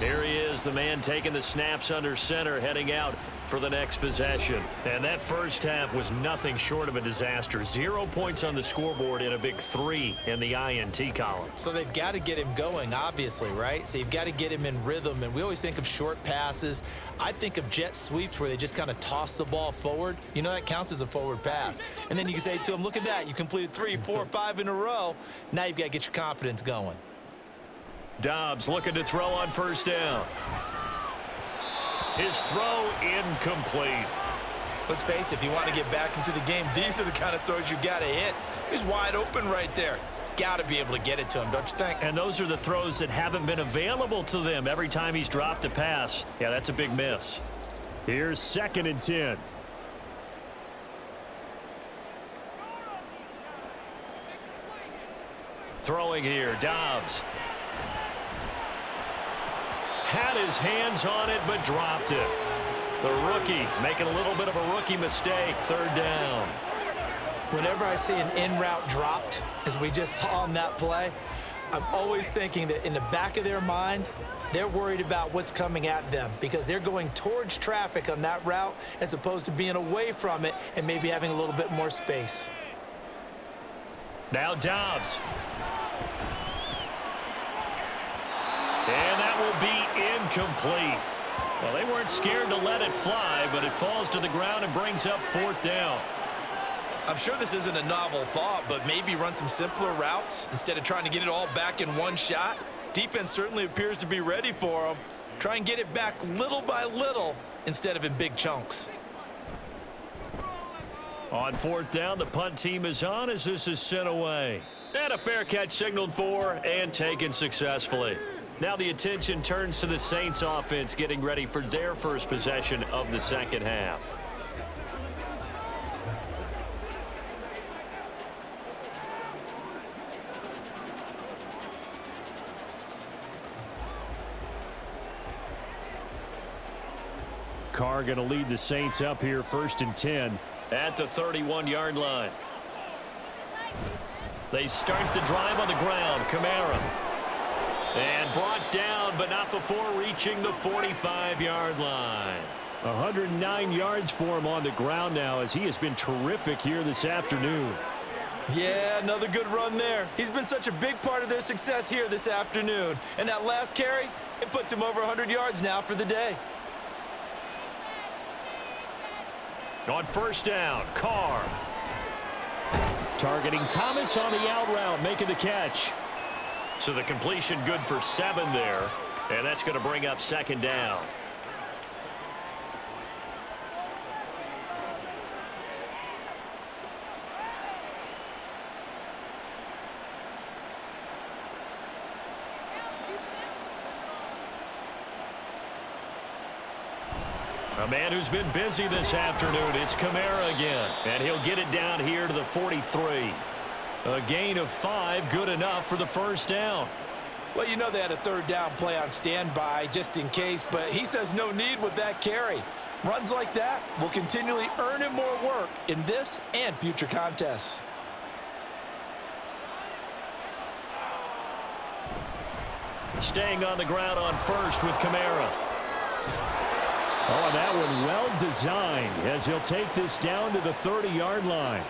Here he is, the man taking the snaps under center, heading out for the next possession. And that first half was nothing short of a disaster. 0 points on the scoreboard and a big 3 in the INT column. So they've got to get him going, obviously, right? So you've got to get him in rhythm. And we always think of short passes. I think of jet sweeps where they just kind of toss the ball forward. You know, that counts as a forward pass. And then you can say to him, look at that. You completed 3, 4, 5 in a row. Now you've got to get your confidence going. Dobbs looking to throw on first down. His throw incomplete. Let's face it, if you want to get back into the game, these are the kind of throws you got to hit. He's wide open right there. Got to be able to get it to him, don't you think? And those are the throws that haven't been available to them every time he's dropped a pass. Yeah, that's a big miss. Here's 2nd and 10. Throwing here, Dobbs. Had his hands on it, but dropped it. The rookie making a little bit of a rookie mistake. 3rd down. Whenever I see an in-route dropped, as we just saw on that play, I'm always thinking that in the back of their mind, they're worried about what's coming at them because they're going towards traffic on that route as opposed to being away from it and maybe having a little bit more space. Now Dobbs. And that will be incomplete. Well, they weren't scared to let it fly, but it falls to the ground and brings up 4th down. I'm sure this isn't a novel thought, but maybe run some simpler routes instead of trying to get it all back in one shot. Defense certainly appears to be ready for them. Try and get it back little by little instead of in big chunks. On 4th down, the punt team is on as this is sent away. And a fair catch signaled for and taken successfully. Now the attention turns to the Saints offense getting ready for their first possession of the second half. Carr going to lead the Saints up here 1st and 10. At the 31-yard line. They start the drive on the ground. Kamara. And brought down, but not before reaching the 45-yard line. 109 yards for him on the ground now as he has been terrific here this afternoon. Yeah, another good run there. He's been such a big part of their success here this afternoon. And that last carry, it puts him over 100 yards now for the day. On first down, Carr. Targeting Thomas on the out route, making the catch. So the completion good for 7 there, and that's going to bring up second down. A man who's been busy this afternoon, it's Kamara again. And he'll get it down here to the 43. A gain of 5, good enough for the first down. Well, you know they had a third down play on standby just in case, but he says no need with that carry. Runs like that will continually earn him more work in this and future contests. Staying on the ground on first with Kamara. Oh, that one well designed as he'll take this down to the 30-yard line.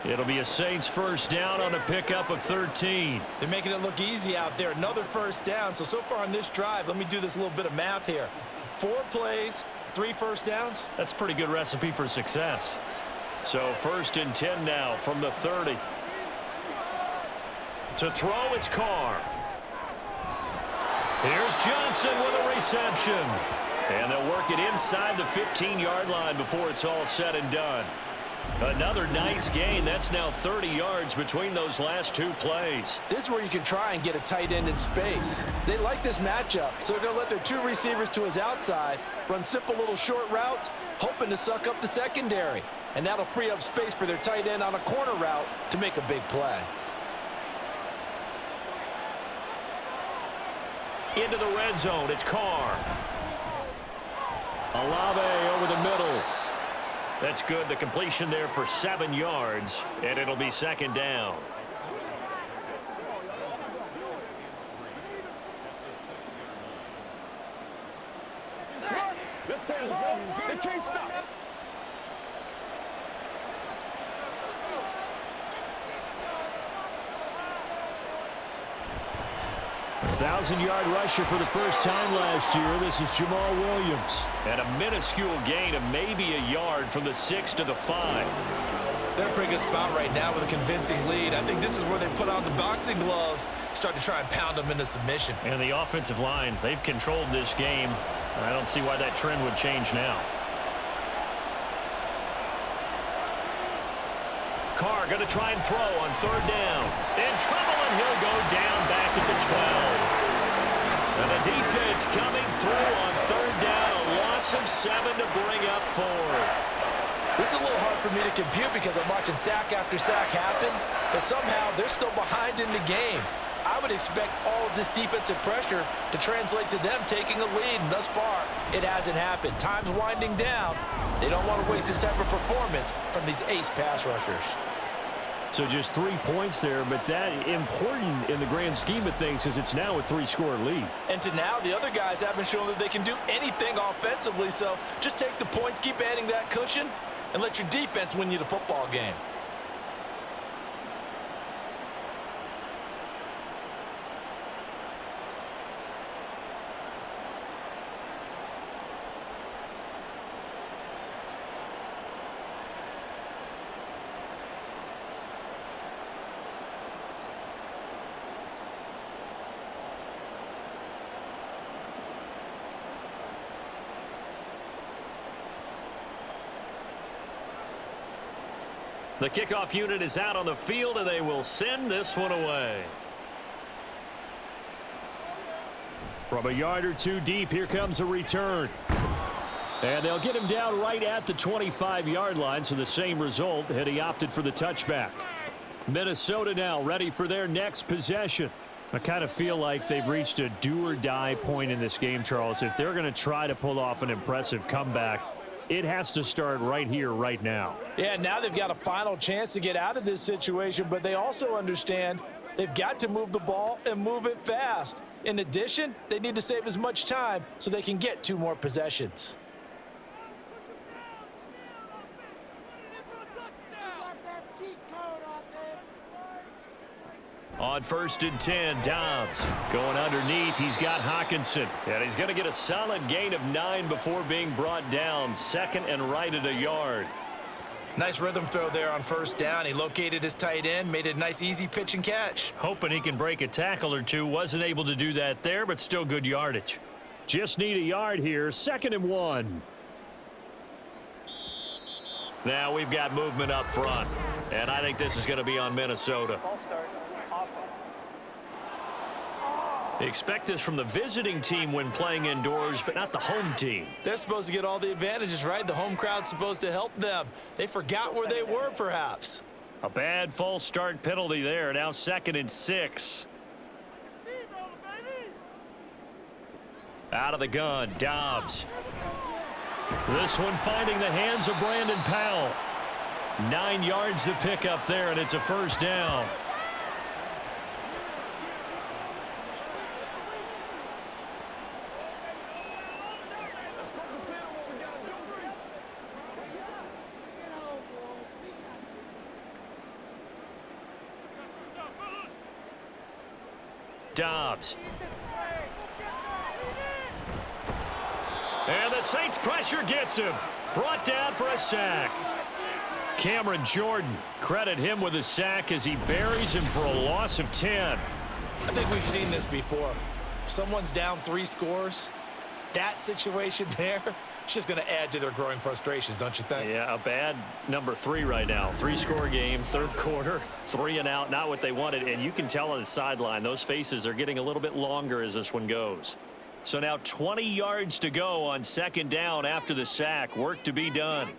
It'll be a Saints first down on a pickup of 13. They're making it look easy out there. Another first down. So far on this drive, let me do this little bit of math here. 4 plays, 3 first downs. That's a pretty good recipe for success. So 1st and 10 now from the 30. To throw, it's Carr. Here's Johnson with a reception. And they'll work it inside the 15-yard line before it's all said and done. Another nice gain. That's now 30 yards between those last 2 plays. This is where you can try and get a tight end in space. They like this matchup, so they're going to let their 2 receivers to his outside run simple little short routes, hoping to suck up the secondary. And that'll free up space for their tight end on a corner route to make a big play. Into the red zone, it's Carr. Olave over the middle. That's good. The completion there for 7 yards, and it'll be second down. They can't stop. 1,000-yard rusher for the first time last year. This is Jamal Williams. And a minuscule gain of maybe a yard from the 6 to the 5. They're in a pretty good spot right now with a convincing lead. I think this is where they put on the boxing gloves, start to try and pound them into submission. And the offensive line, they've controlled this game. I don't see why that trend would change now. Carr going to try and throw on 3rd down. In trouble, and he'll go down back at the 12. And the defense coming through on 3rd down. A loss of 7 to bring up 4th. This is a little hard for me to compute because I'm watching sack after sack happen, but somehow they're still behind in the game. I would expect all of this defensive pressure to translate to them taking a lead, and thus far, it hasn't happened. Time's winding down. They don't want to waste this type of performance from these ace pass rushers. So just 3 points there, but that important in the grand scheme of things because it's now a 3-score lead. And to now, the other guys haven't shown that they can do anything offensively, so just take the points, keep adding that cushion, and let your defense win you the football game. The kickoff unit is out on the field, and they will send this one away. From a yard or two deep, here comes a return. And they'll get him down right at the 25-yard line, so the same result, and he opted for the touchback. Minnesota now ready for their next possession. I kind of feel like they've reached a do-or-die point in this game, Charles. If they're going to try to pull off an impressive comeback, it has to start right here, right now. Yeah, now they've got a final chance to get out of this situation, but they also understand they've got to move the ball and move it fast. In addition, they need to save as much time so they can get 2 more possessions. On 1st and 10, Dobbs going underneath. He's got Hawkinson, and he's going to get a solid gain of 9 before being brought down. 2nd and right at a yard. Nice rhythm throw there on 1st down. He located his tight end, made it a nice easy pitch and catch. Hoping he can break a tackle or two. Wasn't able to do that there, but still good yardage. Just need a yard here. 2nd and 1. Now we've got movement up front, and I think this is going to be on Minnesota. They expect this from the visiting team when playing indoors, but not the home team. They're supposed to get all the advantages, right? The home crowd's supposed to help them. They forgot where they were, perhaps. A bad false start penalty there. Now 2nd and 6. Out of the gun, Dobbs. This one finding the hands of Brandon Powell. 9 yards to pick up there, and it's a 1st down. Dobbs. And the Saints pressure gets him. Brought down for a sack. Cameron Jordan, credit him with a sack as he buries him for a loss of 10. I think we've seen this before. Someone's down 3 scores. That situation there, it's just going to add to their growing frustrations, don't you think? Yeah, a bad number 3 right now. 3-score game, 3rd quarter, 3 and out, not what they wanted. And you can tell on the sideline, those faces are getting a little bit longer as this one goes. So now 20 yards to go on 2nd down after the sack. Work to be done.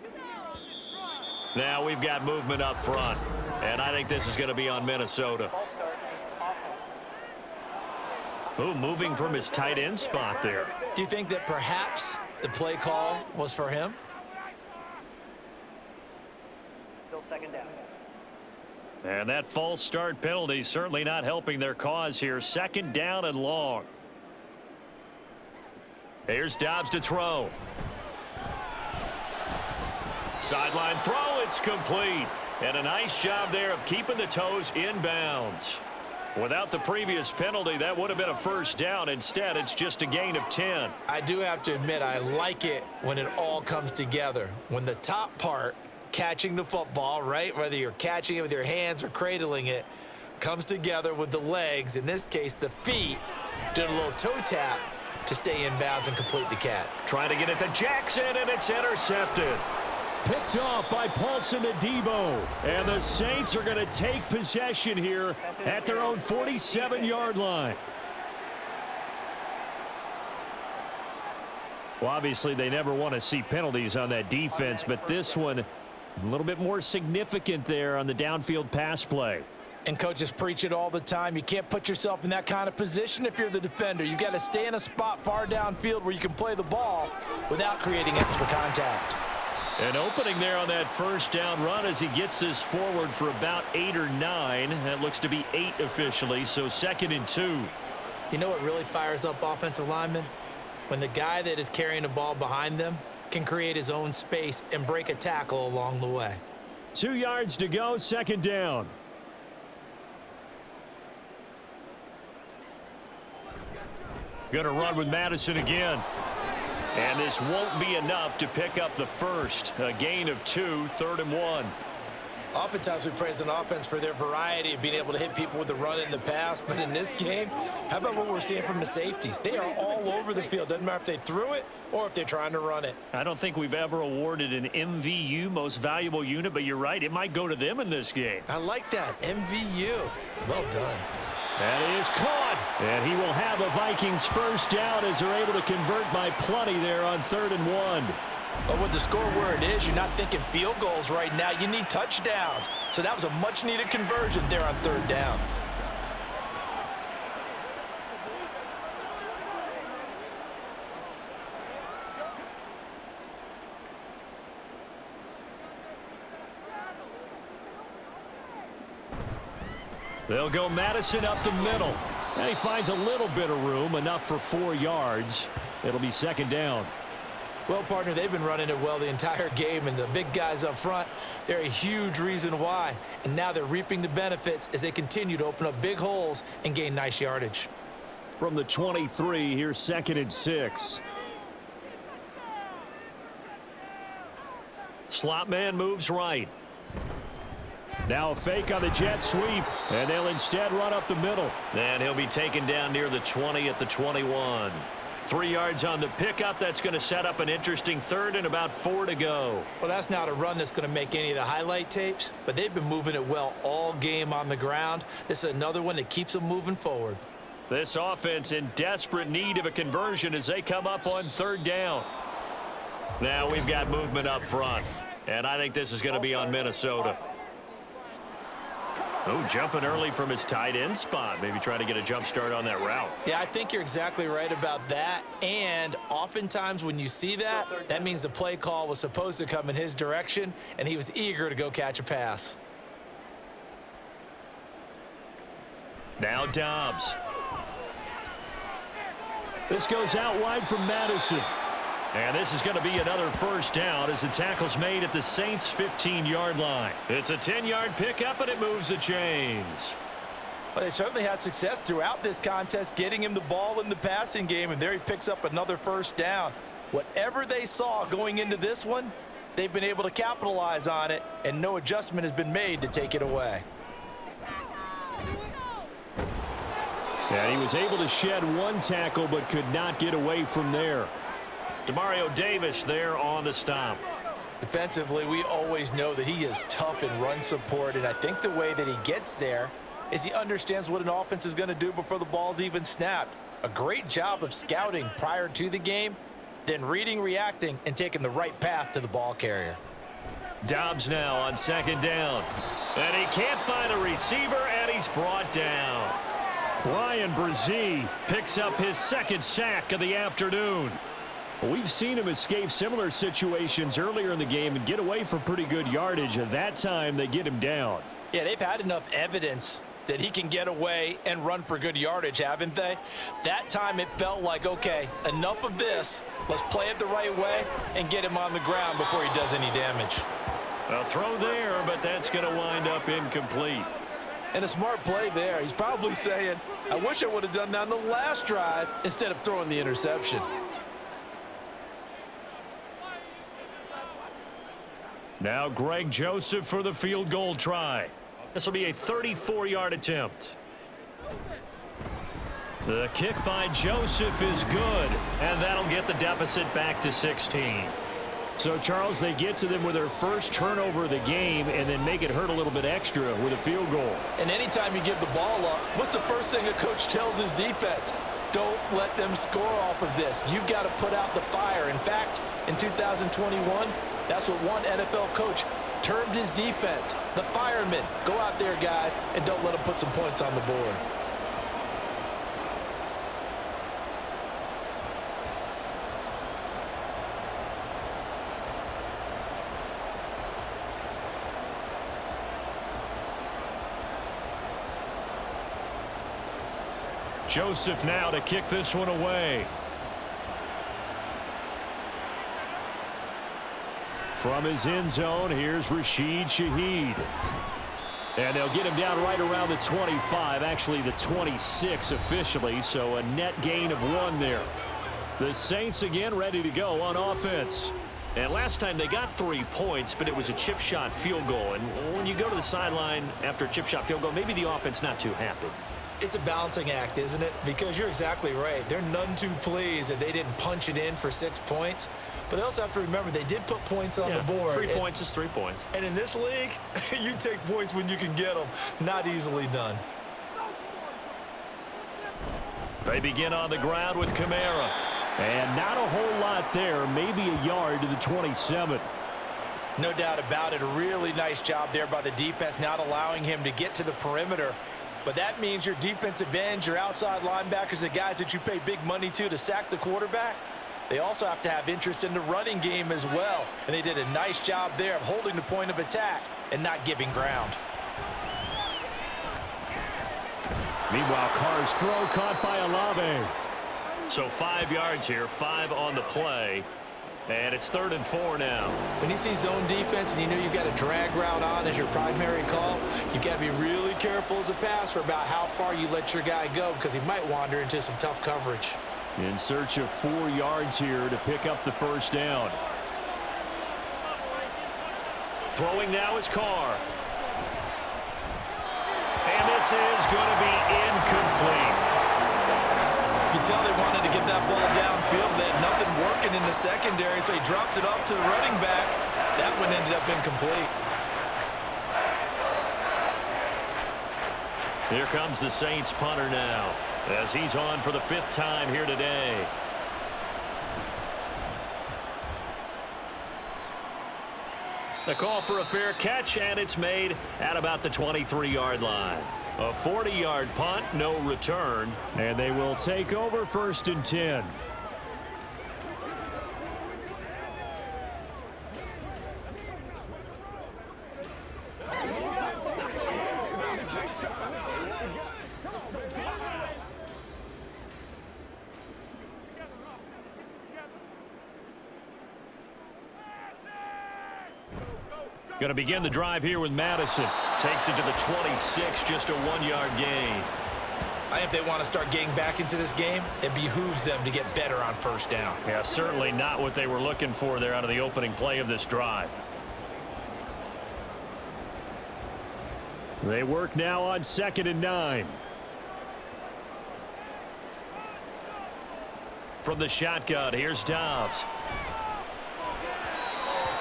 Now we've got movement up front, and I think this is going to be on Minnesota. Ooh, moving from his tight end spot there. Do you think that perhaps the play call was for him? Still 2nd down. And that false start penalty certainly not helping their cause here. 2nd down and long. Here's Dobbs to throw. Sideline throw, it's complete. And a nice job there of keeping the toes inbounds. Without the previous penalty, that would have been a 1st down. Instead, it's just a gain of 10. I do have to admit, I like it when it all comes together. When the top part, catching the football, right, whether you're catching it with your hands or cradling it, comes together with the legs, in this case the feet, did a little toe tap to stay in bounds and complete the catch. Trying to get it to Jackson, and it's intercepted. Picked off by Paulson Adebo. And the Saints are going to take possession here at their own 47-yard line. Well, obviously, they never want to see penalties on that defense, but this one a little bit more significant there on the downfield pass play. And coaches preach it all the time. You can't put yourself in that kind of position if you're the defender. You've got to stay in a spot far downfield where you can play the ball without creating extra contact. An opening there on that 1st down run as he gets this forward for about 8 or 9. That looks to be 8 officially, so 2nd and 2. You know what really fires up offensive linemen? When the guy that is carrying the ball behind them can create his own space and break a tackle along the way. 2 yards to go, 2nd down. Gonna run with Madison again. And this won't be enough to pick up the 1st. A gain of 2, 3rd and 1. Oftentimes we praise an offense for their variety of being able to hit people with the run in the pass. But in this game, how about what we're seeing from the safeties? They are all over the field. Doesn't matter if they threw it or if they're trying to run it. I don't think we've ever awarded an MVU, most valuable unit, but you're right. It might go to them in this game. I like that. MVU. Well done. That is caught. And he will have a Vikings first down as they're able to convert by plenty there on 3rd and 1. But with the score where it is, you're not thinking field goals right now. You need touchdowns. So that was a much-needed conversion there on 3rd down. They'll go Madison up the middle. And he finds a little bit of room, enough for 4 yards. It'll be 2nd down. Well, partner, they've been running it well the entire game, and the big guys up front, they're a huge reason why. And now they're reaping the benefits as they continue to open up big holes and gain nice yardage. From the 23, here's 2nd and 6. Slot man moves right. Now a fake on the jet sweep, and they'll instead run up the middle. And he'll be taken down near the 20 at the 21. 3 yards on the pickup. That's going to set up an interesting 3rd and about 4 to go. Well, that's not a run that's going to make any of the highlight tapes, but they've been moving it well all game on the ground. This is another one that keeps them moving forward. This offense in desperate need of a conversion as they come up on 3rd down. Now we've got movement up front, and I think this is going to be on Minnesota. Oh, jumping early from his tight end spot. Maybe trying to get a jump start on that route. Yeah, I think you're exactly right about that. And oftentimes when you see that, that means the play call was supposed to come in his direction, and he was eager to go catch a pass. Now Dobbs. This goes out wide from Madison. And this is going to be another first down as the tackle's made at the Saints' 15-yard line. It's a 10-yard pickup, and it moves the chains. Well, they certainly had success throughout this contest, getting him the ball in the passing game, and there he picks up another first down. Whatever they saw going into this one, they've been able to capitalize on it, and no adjustment has been made to take it away. And he was able to shed 1 tackle but could not get away from there. Demario Davis there on the stop. Defensively, we always know that he is tough in run support, and I think the way that he gets there is he understands what an offense is going to do before the ball's even snapped. A great job of scouting prior to the game, then reading, reacting, and taking the right path to the ball carrier. Dobbs now on 2nd down. And he can't find a receiver, and he's brought down. Brian Brzee picks up his 2nd sack of the afternoon. We've seen him escape similar situations earlier in the game and get away from pretty good yardage. At that time, they get him down. Yeah, they've had enough evidence that he can get away and run for good yardage, haven't they? That time it felt like, okay, enough of this. Let's play it the right way and get him on the ground before he does any damage. A throw there, but that's going to wind up incomplete. And a smart play there. He's probably saying, I wish I would have done that on the last drive instead of throwing the interception. Now Greg Joseph for the field goal try. This will be a 34-yard attempt. The kick by Joseph is good, and that'll get the deficit back to 16. So, Charles, they get to them with their first turnover of the game and then make it hurt a little bit extra with a field goal. And anytime you give the ball up, what's the first thing a coach tells his defense? Don't let them score off of this. You've got to put out the fire. In fact, in 2021, that's what one NFL coach termed his defense. The firemen. Go out there, guys, and don't let them put some points on the board. Joseph now to kick this one away. From his end zone, here's Rashid Shaheed. And they'll get him down right around the 25, actually the 26 officially, so a net gain of 1 there. The Saints again ready to go on offense. And last time they got 3 points, but it was a chip shot field goal. And when you go to the sideline after a chip shot field goal, maybe the offense not too happy. It's a balancing act, isn't it? Because you're exactly right. They're none too pleased that they didn't punch it in for 6 points. But they also have to remember they did put points on the board. 3 points is 3 points. And in this league, you take points when you can get them. Not easily done. They begin on the ground with Kamara. And not a whole lot there, maybe a yard to the 27. No doubt about it. A really nice job there by the defense, not allowing him to get to the perimeter. But that means your defensive ends, your outside linebackers, the guys that you pay big money to sack the quarterback, they also have to have interest in the running game as well. And they did a nice job there of holding the point of attack and not giving ground. Meanwhile, Carr's throw caught by Olave. So 5 yards here, 5 on the play. And it's 3rd and 4 now. When you see zone defense and you know you've got a drag route on as your primary call, you've got to be really careful as a passer about how far you let your guy go because he might wander into some tough coverage. In search of 4 yards here to pick up the first down. Throwing now is Carr. And this is going to be incomplete. You can tell they wanted to get that ball downfield. They had nothing working in the secondary, so he dropped it off to the running back. That one ended up incomplete. Here comes the Saints punter now, as he's on for the 5th time here today. The call for a fair catch, and it's made at about the 23-yard line. A 40-yard punt, no return. And they will take over 1st and 10. Going to begin the drive here with Madison. Takes it to the 26, just a 1-yard gain. I think if they want to start getting back into this game, it behooves them to get better on 1st down. Yeah, certainly not what they were looking for there out of the opening play of this drive. They work now on 2nd and 9. From the shotgun, here's Dobbs.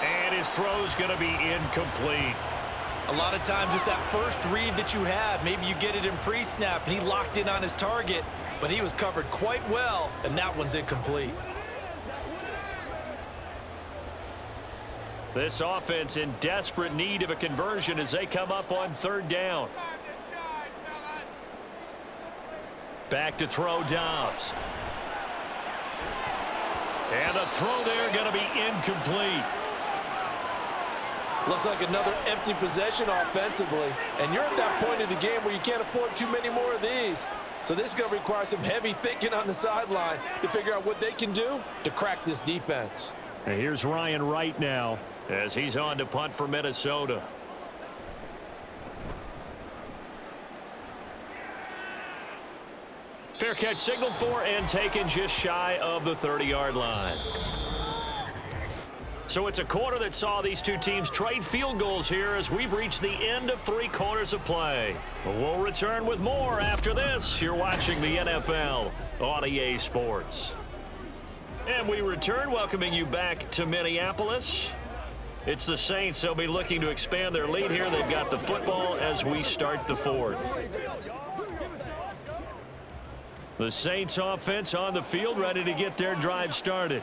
And his throw's going to be incomplete. A lot of times it's that first read that you have. Maybe you get it in pre-snap, and he locked in on his target, but he was covered quite well, and that one's incomplete. This offense in desperate need of a conversion as they come up on 3rd down. Back to throw Dobbs. And the throw there going to be incomplete. Looks like another empty possession offensively. And you're at that point in the game where you can't afford too many more of these. So this is going to require some heavy thinking on the sideline to figure out what they can do to crack this defense. And here's Ryan Wright now, as he's on to punt for Minnesota. Fair catch signaled for and taken just shy of the 30-yard line. So it's a quarter that saw these two teams trade field goals here as we've reached the end of 3 quarters of play. We'll return with more after this. You're watching the NFL on EA Sports. And we return, welcoming you back to Minneapolis. It's the Saints. They'll be looking to expand their lead here. They've got the football as we start the 4th. The Saints offense on the field, ready to get their drive started.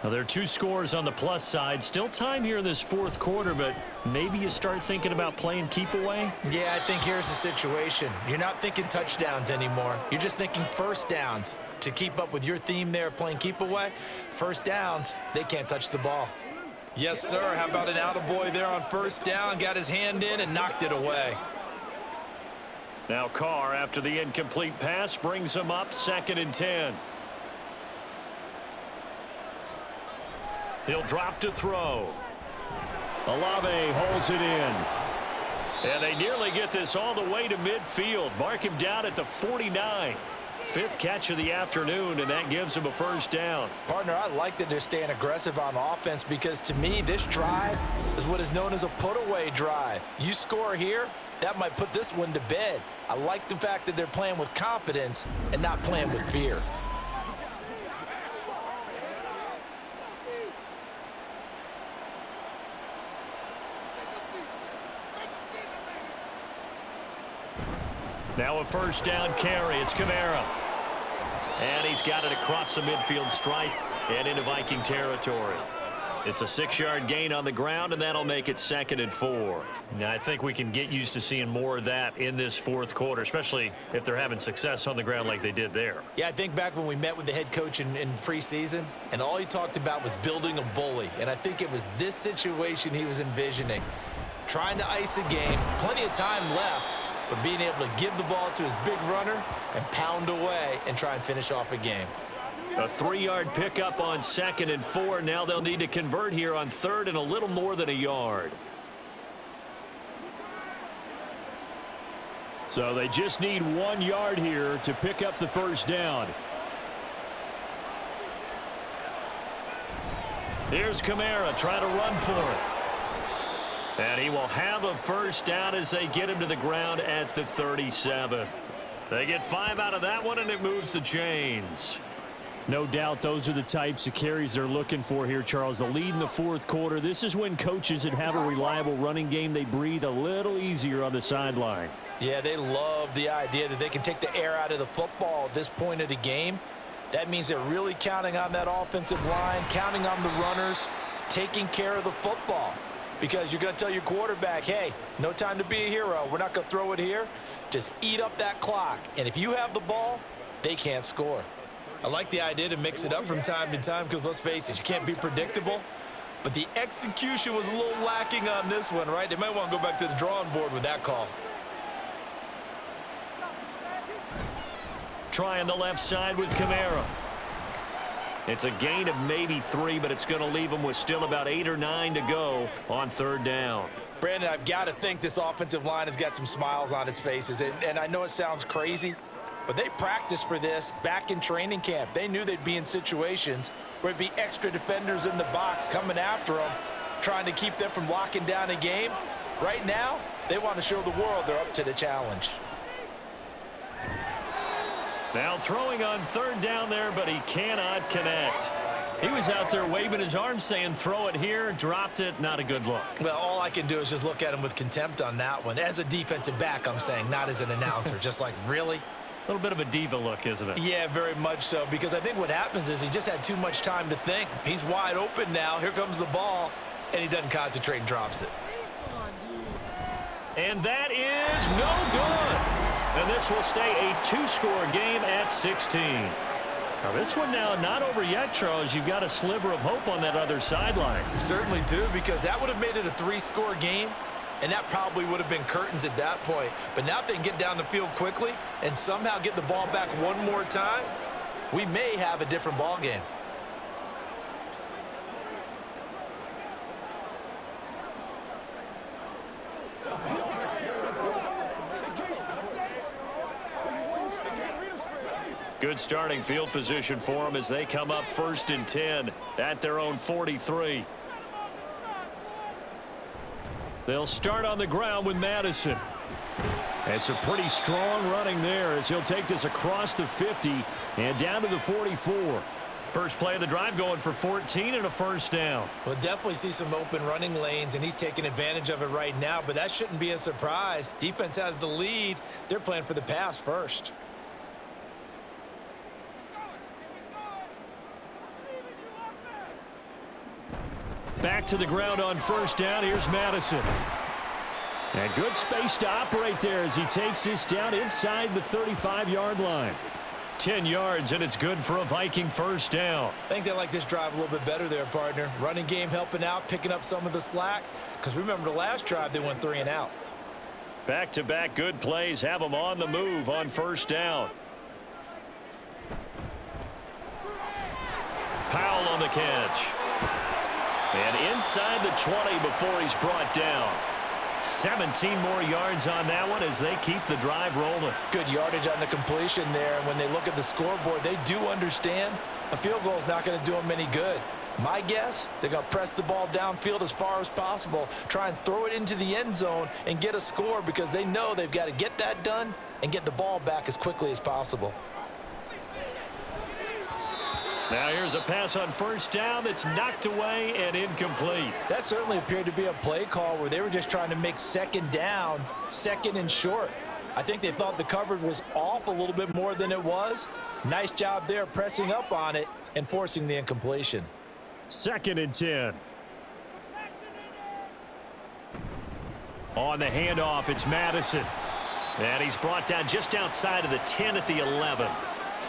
Now, there are 2 scores on the plus side. Still time here in this 4th quarter, but maybe you start thinking about playing keep away? Yeah, I think here's the situation. You're not thinking touchdowns anymore. You're just thinking 1st downs. To keep up with your theme there, playing keep away, 1st downs, they can't touch the ball. Yes, sir. How about an attaboy there on 1st down? Got his hand in and knocked it away. Now Carr, after the incomplete pass, brings him up 2nd and 10. He'll drop to throw. Olave holds it in. And they nearly get this all the way to midfield. Mark him down at the 49. 5th catch of the afternoon, and that gives him a 1st down. Partner, I like that they're staying aggressive on offense because, to me, this drive is what is known as a put-away drive. You score here, that might put this one to bed. I like the fact that they're playing with confidence and not playing with fear. Now a 1st down carry. It's Kamara. And he's got it across the midfield stripe and into Viking territory. It's a 6-yard gain on the ground, and that'll make it 2nd and 4. Now, I think we can get used to seeing more of that in this fourth quarter, especially if they're having success on the ground like they did there. Yeah, I think back when we met with the head coach in preseason, and all he talked about was building a bully. And I think it was this situation he was envisioning. Trying to ice a game, plenty of time left, but being able to give the ball to his big runner and pound away and try and finish off a game. A 3-yard pickup on 2nd and 4. Now they'll need to convert here on 3rd and a little more than a yard. So they just need 1 yard here to pick up the first down. Here's Kamara trying to run for it. And he will have a first down as they get him to the ground at the 37. They get 5 out of that one, and it moves the chains. No doubt those are the types of carries they're looking for here, Charles. The lead in the fourth quarter. This is when coaches that have a reliable running game, they breathe a little easier on the sideline. Yeah, they love the idea that they can take the air out of the football at this point of the game. That means they're really counting on that offensive line, counting on the runners, taking care of the football. Because you're going to tell your quarterback, hey, no time to be a hero. We're not going to throw it here. Just eat up that clock. And if you have the ball, they can't score. I like the idea to mix it up from time to time because, let's face it, you can't be predictable. But the execution was a little lacking on this one, right? They might want to go back to the drawing board with that call. Try on the left side with Kamara. It's a gain of maybe 3, but it's going to leave them with still about 8 or 9 to go on 3rd down. Brandon, I've got to think this offensive line has got some smiles on its faces. And I know it sounds crazy, but they practiced for this back in training camp. They knew they'd be in situations where it'd be extra defenders in the box coming after them, trying to keep them from locking down a game. Right now, they want to show the world they're up to the challenge. Now throwing on 3rd down there, but he cannot connect. He was out there waving his arms saying throw it here, dropped it, not a good look. Well, all I can do is just look at him with contempt on that one. As a defensive back, I'm saying, not as an announcer. Just like, really? A little bit of a diva look, isn't it? Yeah, very much so, because I think what happens is he just had too much time to think. He's wide open now. Here comes the ball, and he doesn't concentrate and drops it. And that is no good. And this will stay a 2-score game at 16. Now this one now not over yet, Charles. You've got a sliver of hope on that other sideline. Certainly do, because that would have made it a 3-score game, and that probably would have been curtains at that point. But now if they can get down the field quickly and somehow get the ball back one more time, we may have a different ball game. Good starting field position for them as they come up 1st and 10 at their own 43. They'll start on the ground with Madison. It's a pretty strong running there as he'll take this across the 50 and down to the 44. First play of the drive going for 14 and a first down. We'll definitely see some open running lanes, and he's taking advantage of it right now, but that shouldn't be a surprise. Defense has the lead. They're playing for the pass first. Back to the ground on 1st down. Here's Madison. And good space to operate there as he takes this down inside the 35-yard line. 10 yards, and it's good for a Viking first down. I think they like this drive a little bit better there, partner. Running game helping out, picking up some of the slack. Because remember, the last drive, they went 3 and out. Back-to-back good plays have them on the move on 1st down. Powell on the catch. And inside the 20 before he's brought down. 17 more yards on that one as they keep the drive rolling. Good yardage on the completion there. And when they look at the scoreboard, they do understand a field goal is not going to do them any good. My guess, they're going to press the ball downfield as far as possible, try and throw it into the end zone and get a score because they know they've got to get that done and get the ball back as quickly as possible. Now here's a pass on 1st down that's knocked away and incomplete. That certainly appeared to be a play call where they were just trying to make 2nd down, 2nd and short. I think they thought the coverage was off a little bit more than it was. Nice job there pressing up on it and forcing the incompletion. 2nd and 10. On the handoff, it's Madison. And he's brought down just outside of the 10 at the 11.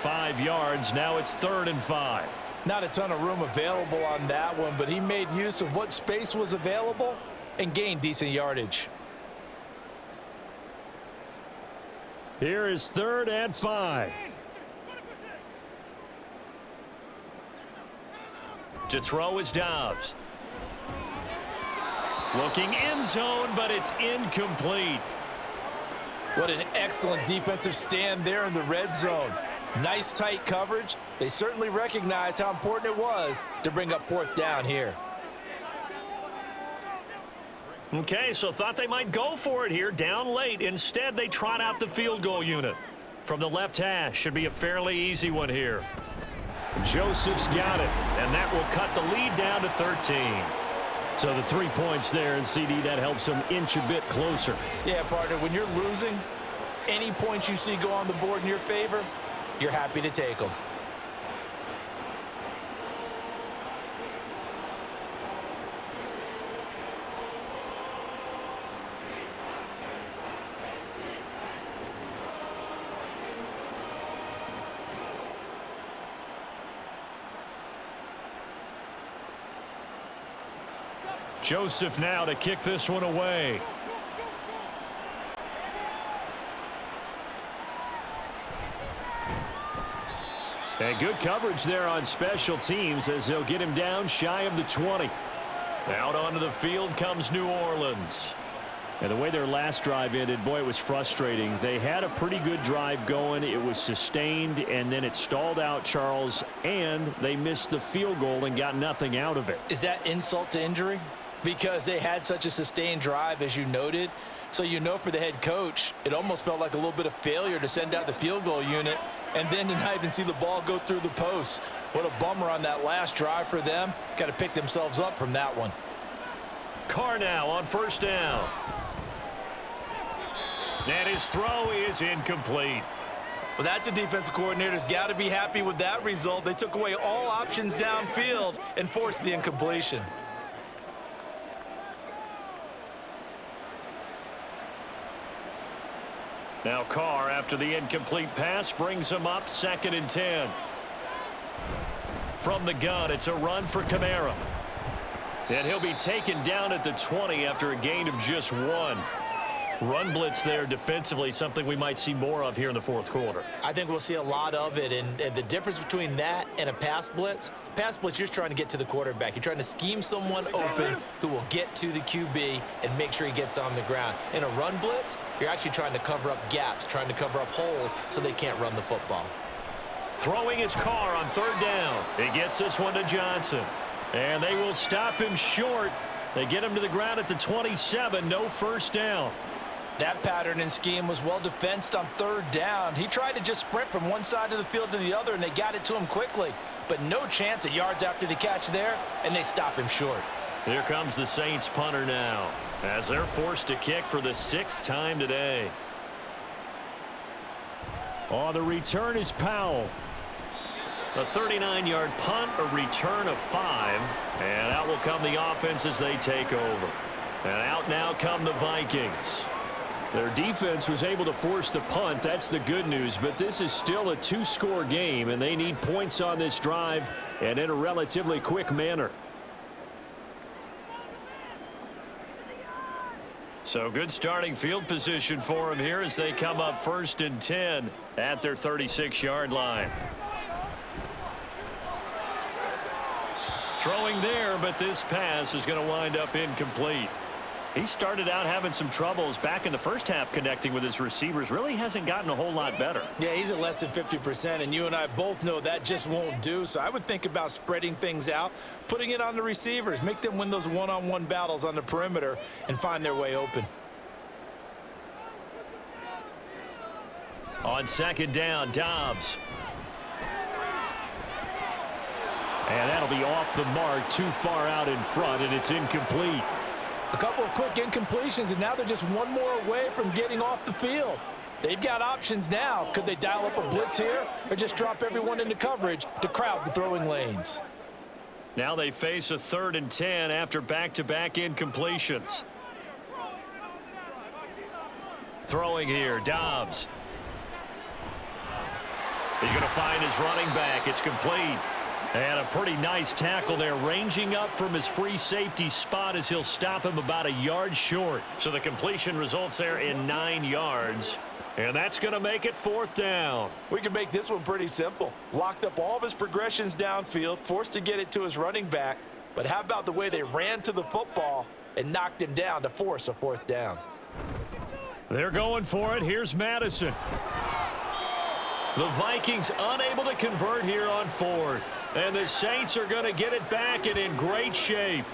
5 yards. Now it's 3rd and 5. Not a ton of room available on that one, but he made use of what space was available and gained decent yardage. Here is 3rd and 5. To throw is Dobbs. Looking end zone, but it's incomplete. What an excellent defensive stand there in the red zone. Nice tight coverage. They certainly recognized how important it was to bring up 4th down here. Okay, so thought they might go for it here, down late. Instead, they trot out the field goal unit. From the left hash, should be a fairly easy one here. Joseph's got it, and that will cut the lead down to 13. so the 3 points there, and CD, that helps them inch a bit closer. Yeah, partner, when you're losing, any points you see go on the board in your favor, you're happy to take them. Joseph now to kick this one away. And good coverage there on special teams as they'll get him down shy of the 20. Out onto the field comes New Orleans. And the way their last drive ended, boy, it was frustrating. They had a pretty good drive going. It was sustained, and then it stalled out, Charles, and they missed the field goal and got nothing out of it. Is that insult to injury? Because they had such a sustained drive, as you noted. So you know for the head coach, it almost felt like a little bit of failure to send out the field goal unit and then to not even see the ball go through the post. What a bummer on that last drive for them. Got to pick themselves up from that one. Carr now on first down. And his throw is incomplete. Well, that's a defensive coordinator's got to be happy with that result. They took away all options downfield and forced the incompletion. Now Carr, after the incomplete pass, brings him up 2nd and 10. From the gun, it's a run for Kamara. And he'll be taken down at the 20 after a gain of just 1. Run blitz there defensively, something we might see more of here in the fourth quarter. I think we'll see a lot of it, and the difference between that and a pass blitz, you're just trying to get to the quarterback. You're trying to scheme someone open who will get to the QB and make sure he gets on the ground. In a run blitz, you're actually trying to cover up gaps, trying to cover up holes so they can't run the football. Throwing his Carr on 3rd down. He gets this one to Johnson. And they will stop him short. They get him to the ground at the 27, no first down. That pattern and scheme was well defensed on 3rd down. He tried to just sprint from one side of the field to the other, and they got it to him quickly. But no chance at yards after the catch there, and they stop him short. Here comes the Saints punter now, as they're forced to kick for the 6th time today. On the return is Powell. A 39-yard punt, a return of 5, and out will come the offense as they take over. And out now come the Vikings. Their defense was able to force the punt. That's the good news, but this is still a 2-score game, and they need points on this drive and in a relatively quick manner. So good starting field position for them here as they come up 1st and 10 at their 36-yard line. Throwing there, but this pass is going to wind up incomplete. He started out having some troubles back in the first half connecting with his receivers. Really hasn't gotten a whole lot better. Yeah, he's at less than 50%, and you and I both know that just won't do. So I would think about spreading things out, putting it on the receivers, make them win those one-on-one battles on the perimeter and find their way open. On 2nd down, Dobbs. And that'll be off the mark, too far out in front, and it's incomplete. A couple of quick incompletions, and now they're just one more away from getting off the field. They've got options now. Could they dial up a blitz here or just drop everyone into coverage to crowd the throwing lanes? Now they face a 3rd and 10 after back-to-back incompletions. Throwing here, Dobbs. He's going to find his running back. It's complete. And a pretty nice tackle there, ranging up from his free safety spot as he'll stop him about a yard short. So the completion results there in 9 yards. And that's going to make it 4th down. We can make this one pretty simple. Locked up all of his progressions downfield, forced to get it to his running back. But how about the way they ran to the football and knocked him down to force a 4th down? They're going for it. Here's Madison. The Vikings unable to convert here on 4th. And the Saints are going to get it back and in great shape.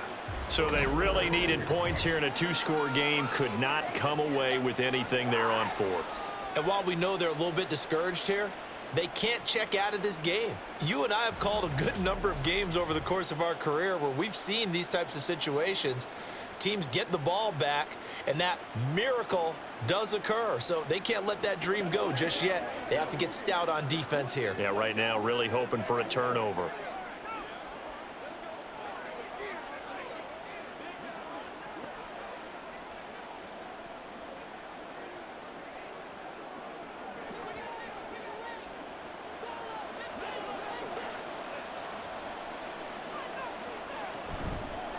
So they really needed points here in a 2-score game. Could not come away with anything there on 4th. And while we know they're a little bit discouraged here, they can't check out of this game. You and I have called a good number of games over the course of our career where we've seen these types of situations. Teams get the ball back, and that miracle does occur. So they can't let that dream go just yet. They have to get stout on defense here. Yeah, right now really hoping for a turnover.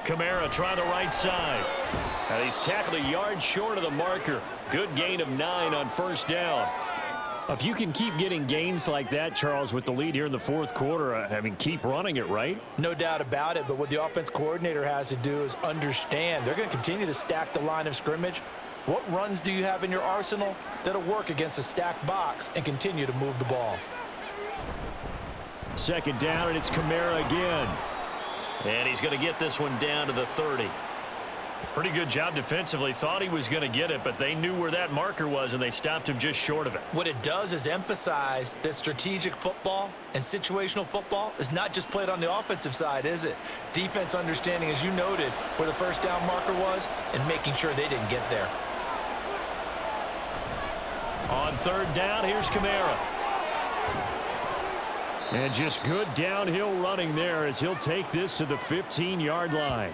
Kamara trying the right side. And he's tackled a yard short of the marker. Good gain of 9 on 1st down. If you can keep getting gains like that, Charles, with the lead here in the 4th quarter, I mean, keep running it, right? No doubt about it, but what the offense coordinator has to do is understand. They're going to continue to stack the line of scrimmage. What runs do you have in your arsenal that'll work against a stacked box and continue to move the ball? 2nd down, and it's Kamara again. And he's going to get this one down to the 30. Pretty good job defensively. Thought he was going to get it, but they knew where that marker was, and they stopped him just short of it. What it does is emphasize that strategic football and situational football is not just played on the offensive side, is it? Defense understanding, as you noted, where the 1st down marker was and making sure they didn't get there. On 3rd down, here's Kamara. And just good downhill running there as he'll take this to the 15-yard line.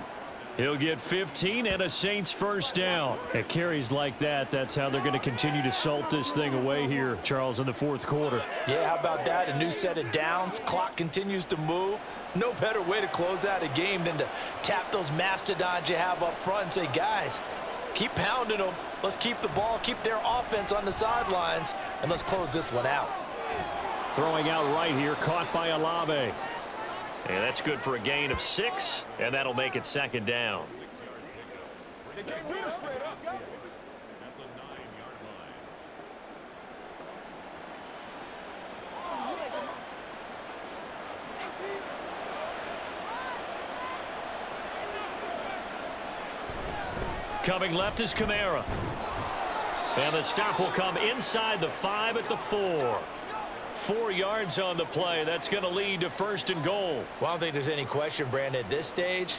He'll get 15 and a Saints 1st down. At carries like that, that's how they're going to continue to salt this thing away here, Charles, in the 4th quarter. Yeah, how about that? A new set of downs. Clock continues to move. No better way to close out a game than to tap those mastodons you have up front and say, guys, keep pounding them. Let's keep the ball, keep their offense on the sidelines, and let's close this one out. Throwing out right here, caught by Olave. And that's good for a gain of 6, and that'll make it 2nd down. Coming left is Kamara. And the stop will come inside the 5 at the 4. 4 yards on the play. That's going to lead to 1st and goal. Well, I don't think there's any question, Brandon, at this stage.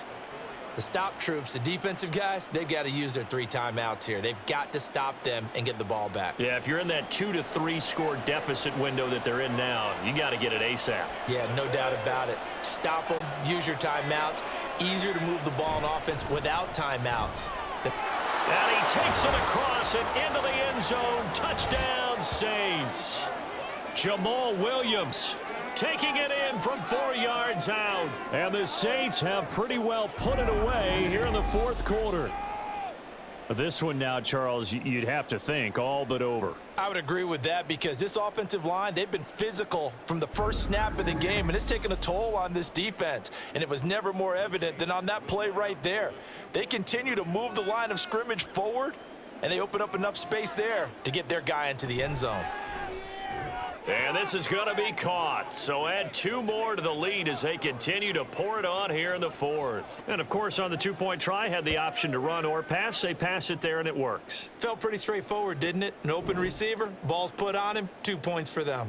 The stop troops, the defensive guys, they've got to use their 3 timeouts here. They've got to stop them and get the ball back. Yeah, if you're in that 2 to 3 score deficit window that they're in now, you got to get it ASAP. Yeah, no doubt about it. Stop them, use your timeouts. Easier to move the ball on offense without timeouts. And he takes it across and into the end zone. Touchdown, Saints. Jamal Williams taking it in from 4 yards out. And the Saints have pretty well put it away here in the 4th quarter. This one now, Charles, you'd have to think all but over. I would agree with that because this offensive line, they've been physical from the first snap of the game, and it's taken a toll on this defense. And it was never more evident than on that play right there. They continue to move the line of scrimmage forward, and they open up enough space there to get their guy into the end zone. And this is going to be caught. So add 2 more to the lead as they continue to pour it on here in the 4th. And, of course, on the 2-point try, had the option to run or pass. They pass it there, and it works. Felt pretty straightforward, didn't it? An open receiver, ball's put on him, 2 points for them.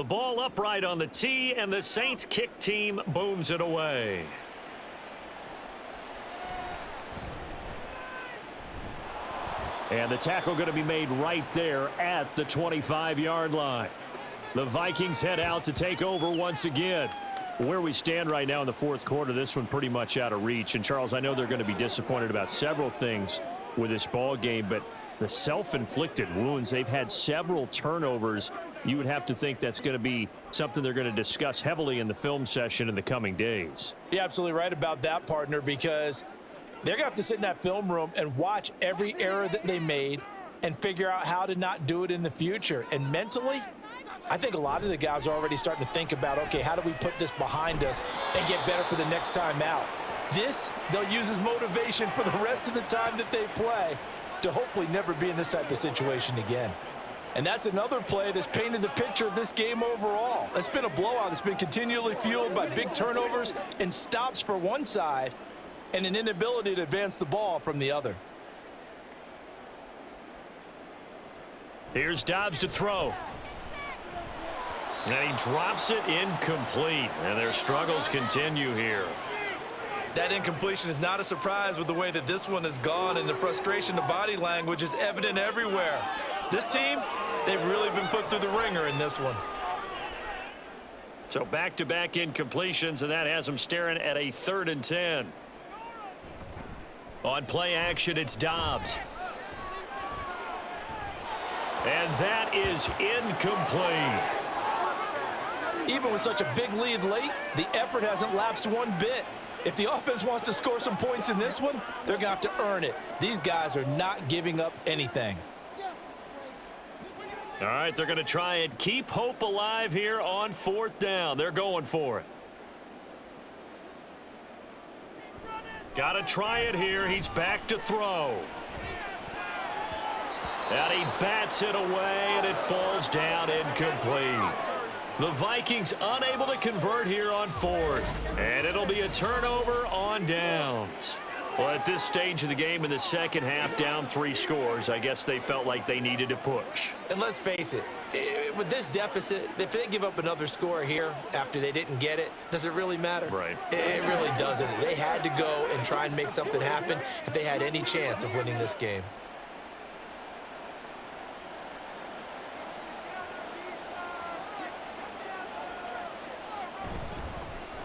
the ball upright on the tee, and the Saints kick team booms it away. And the tackle going to be made right there at the 25-yard line. The Vikings head out to take over once again. Where we stand right now in the fourth quarter, this one pretty much out of reach. And, Charles, I know they're going to be disappointed about several things with this ball game, but the self-inflicted wounds, they've had several turnovers. You would have to think that's going to be something they're going to discuss heavily in the film session in the coming days. You're absolutely right about that, partner, because they're going to have to sit in that film room and watch every error that they made and figure out how to not do it in the future. And mentally, I think a lot of the guys are already starting to think about, okay, how do we put this behind us and get better for the next time out? This, they'll use as motivation for the rest of the time that they play to hopefully never be in this type of situation again. And that's another play that's painted the picture of this game overall. It's been a blowout. It's been continually fueled by big turnovers and stops for one side and an inability to advance the ball from the other. Here's Dobbs to throw. And he drops it incomplete. And their struggles continue here. That incompletion is not a surprise with the way that this one has gone, and the frustration, the body language is evident everywhere. This team, they've really been put through the ringer in this one. So back-to-back incompletions, and that has them staring at a 3rd and 10. On play action, it's Dobbs. And that is incomplete. Even with such a big lead late, the effort hasn't lapsed one bit. If the offense wants to score some points in this one, they're going to have to earn it. These guys are not giving up anything. All right, they're going to try and keep hope alive here on 4th down. They're going for it. Got to try it here. He's back to throw. And he bats it away, and it falls down incomplete. The Vikings unable to convert here on 4th. And it'll be a turnover on downs. Well, at this stage of the game in the second half, down 3 scores, I guess they felt like they needed to push. And let's face it, with this deficit, if they give up another score here after they didn't get it, does it really matter? Right. It really doesn't. They had to go and try and make something happen if they had any chance of winning this game.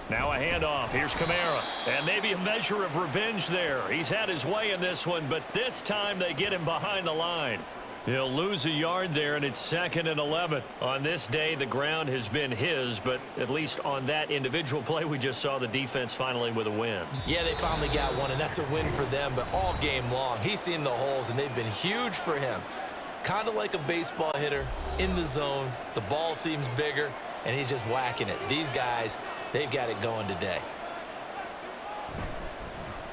Now a handoff. Here's Kamara. And maybe a measure of revenge there. He's had his way in this one, but this time they get him behind the line. He'll lose a yard there, and it's 2nd and 11. On this day, the ground has been his, but at least on that individual play, we just saw the defense finally with a win. Yeah, they finally got one, and that's a win for them, but all game long, he's seen the holes, and they've been huge for him. Kind of like a baseball hitter in the zone. The ball seems bigger, and he's just whacking it. These guys, they've got it going today.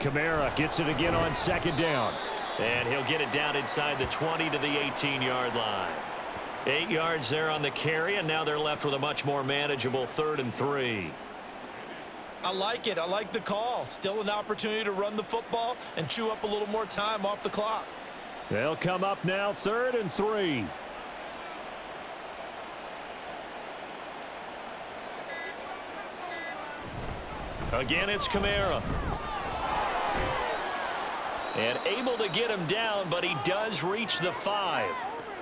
Kamara gets it again on 2nd down. And he'll get it down inside the 20 to the 18-yard line. 8 yards there on the carry, and now they're left with a much more manageable 3rd and 3. I like it. I like the call. Still an opportunity to run the football and chew up a little more time off the clock. They'll come up now 3rd and 3. Again, it's Kamara. And able to get him down, but he does reach the 5.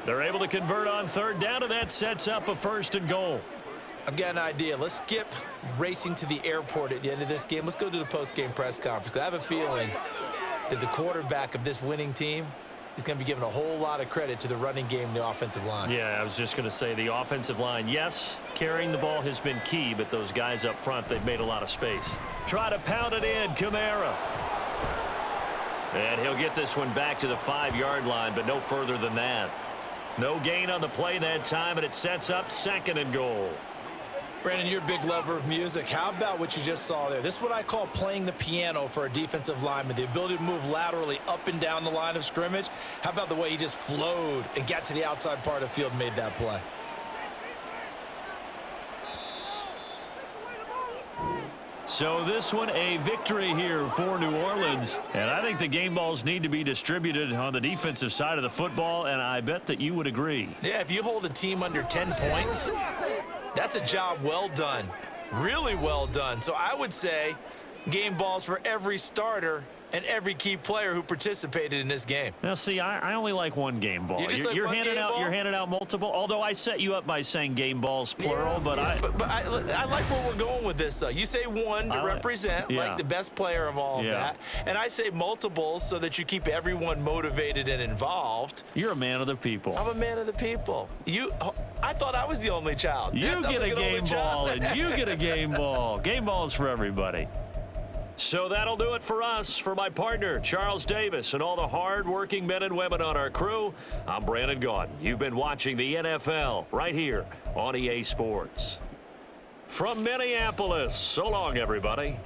They're able to convert on 3rd down, and that sets up a 1st and goal. I've got an idea. Let's skip racing to the airport at the end of this game. Let's go to the post-game press conference. I have a feeling that the quarterback of this winning team is going to be giving a whole lot of credit to the running game and the offensive line. Yeah, I was just going to say the offensive line, yes, carrying the ball has been key, but those guys up front, they've made a lot of space. Try to pound it in, Kamara. And he'll get this one back to the 5-yard line, but no further than that. No gain on the play that time, and it sets up 2nd and goal. Brandon, you're a big lover of music. How about what you just saw there? This is what I call playing the piano for a defensive lineman, the ability to move laterally up and down the line of scrimmage. How about the way he just flowed and got to the outside part of the field and made that play? So this one a victory here for New Orleans. And I think the game balls need to be distributed on the defensive side of the football, and I bet that you would agree. Yeah, if you hold a team under 10 points, That's a job well done, really well done. So I would say game balls for every starter and every key player who participated in this game. Now, see, I only like one game ball. You're handing out multiple. Although I set you up by saying game balls plural, but I like where we're going with this. Though you say one to represent like the best player of all of that, and I say multiples so that you keep everyone motivated and involved. You're a man of the people. I'm a man of the people. I thought I was the only child. You get a game ball, and you get a game ball. Game balls for everybody. So that'll do it for us. For my partner, Charles Davis, and all the hard-working men and women on our crew, I'm Brandon Gaudin. You've been watching the NFL right here on EA Sports. From Minneapolis, so long, everybody.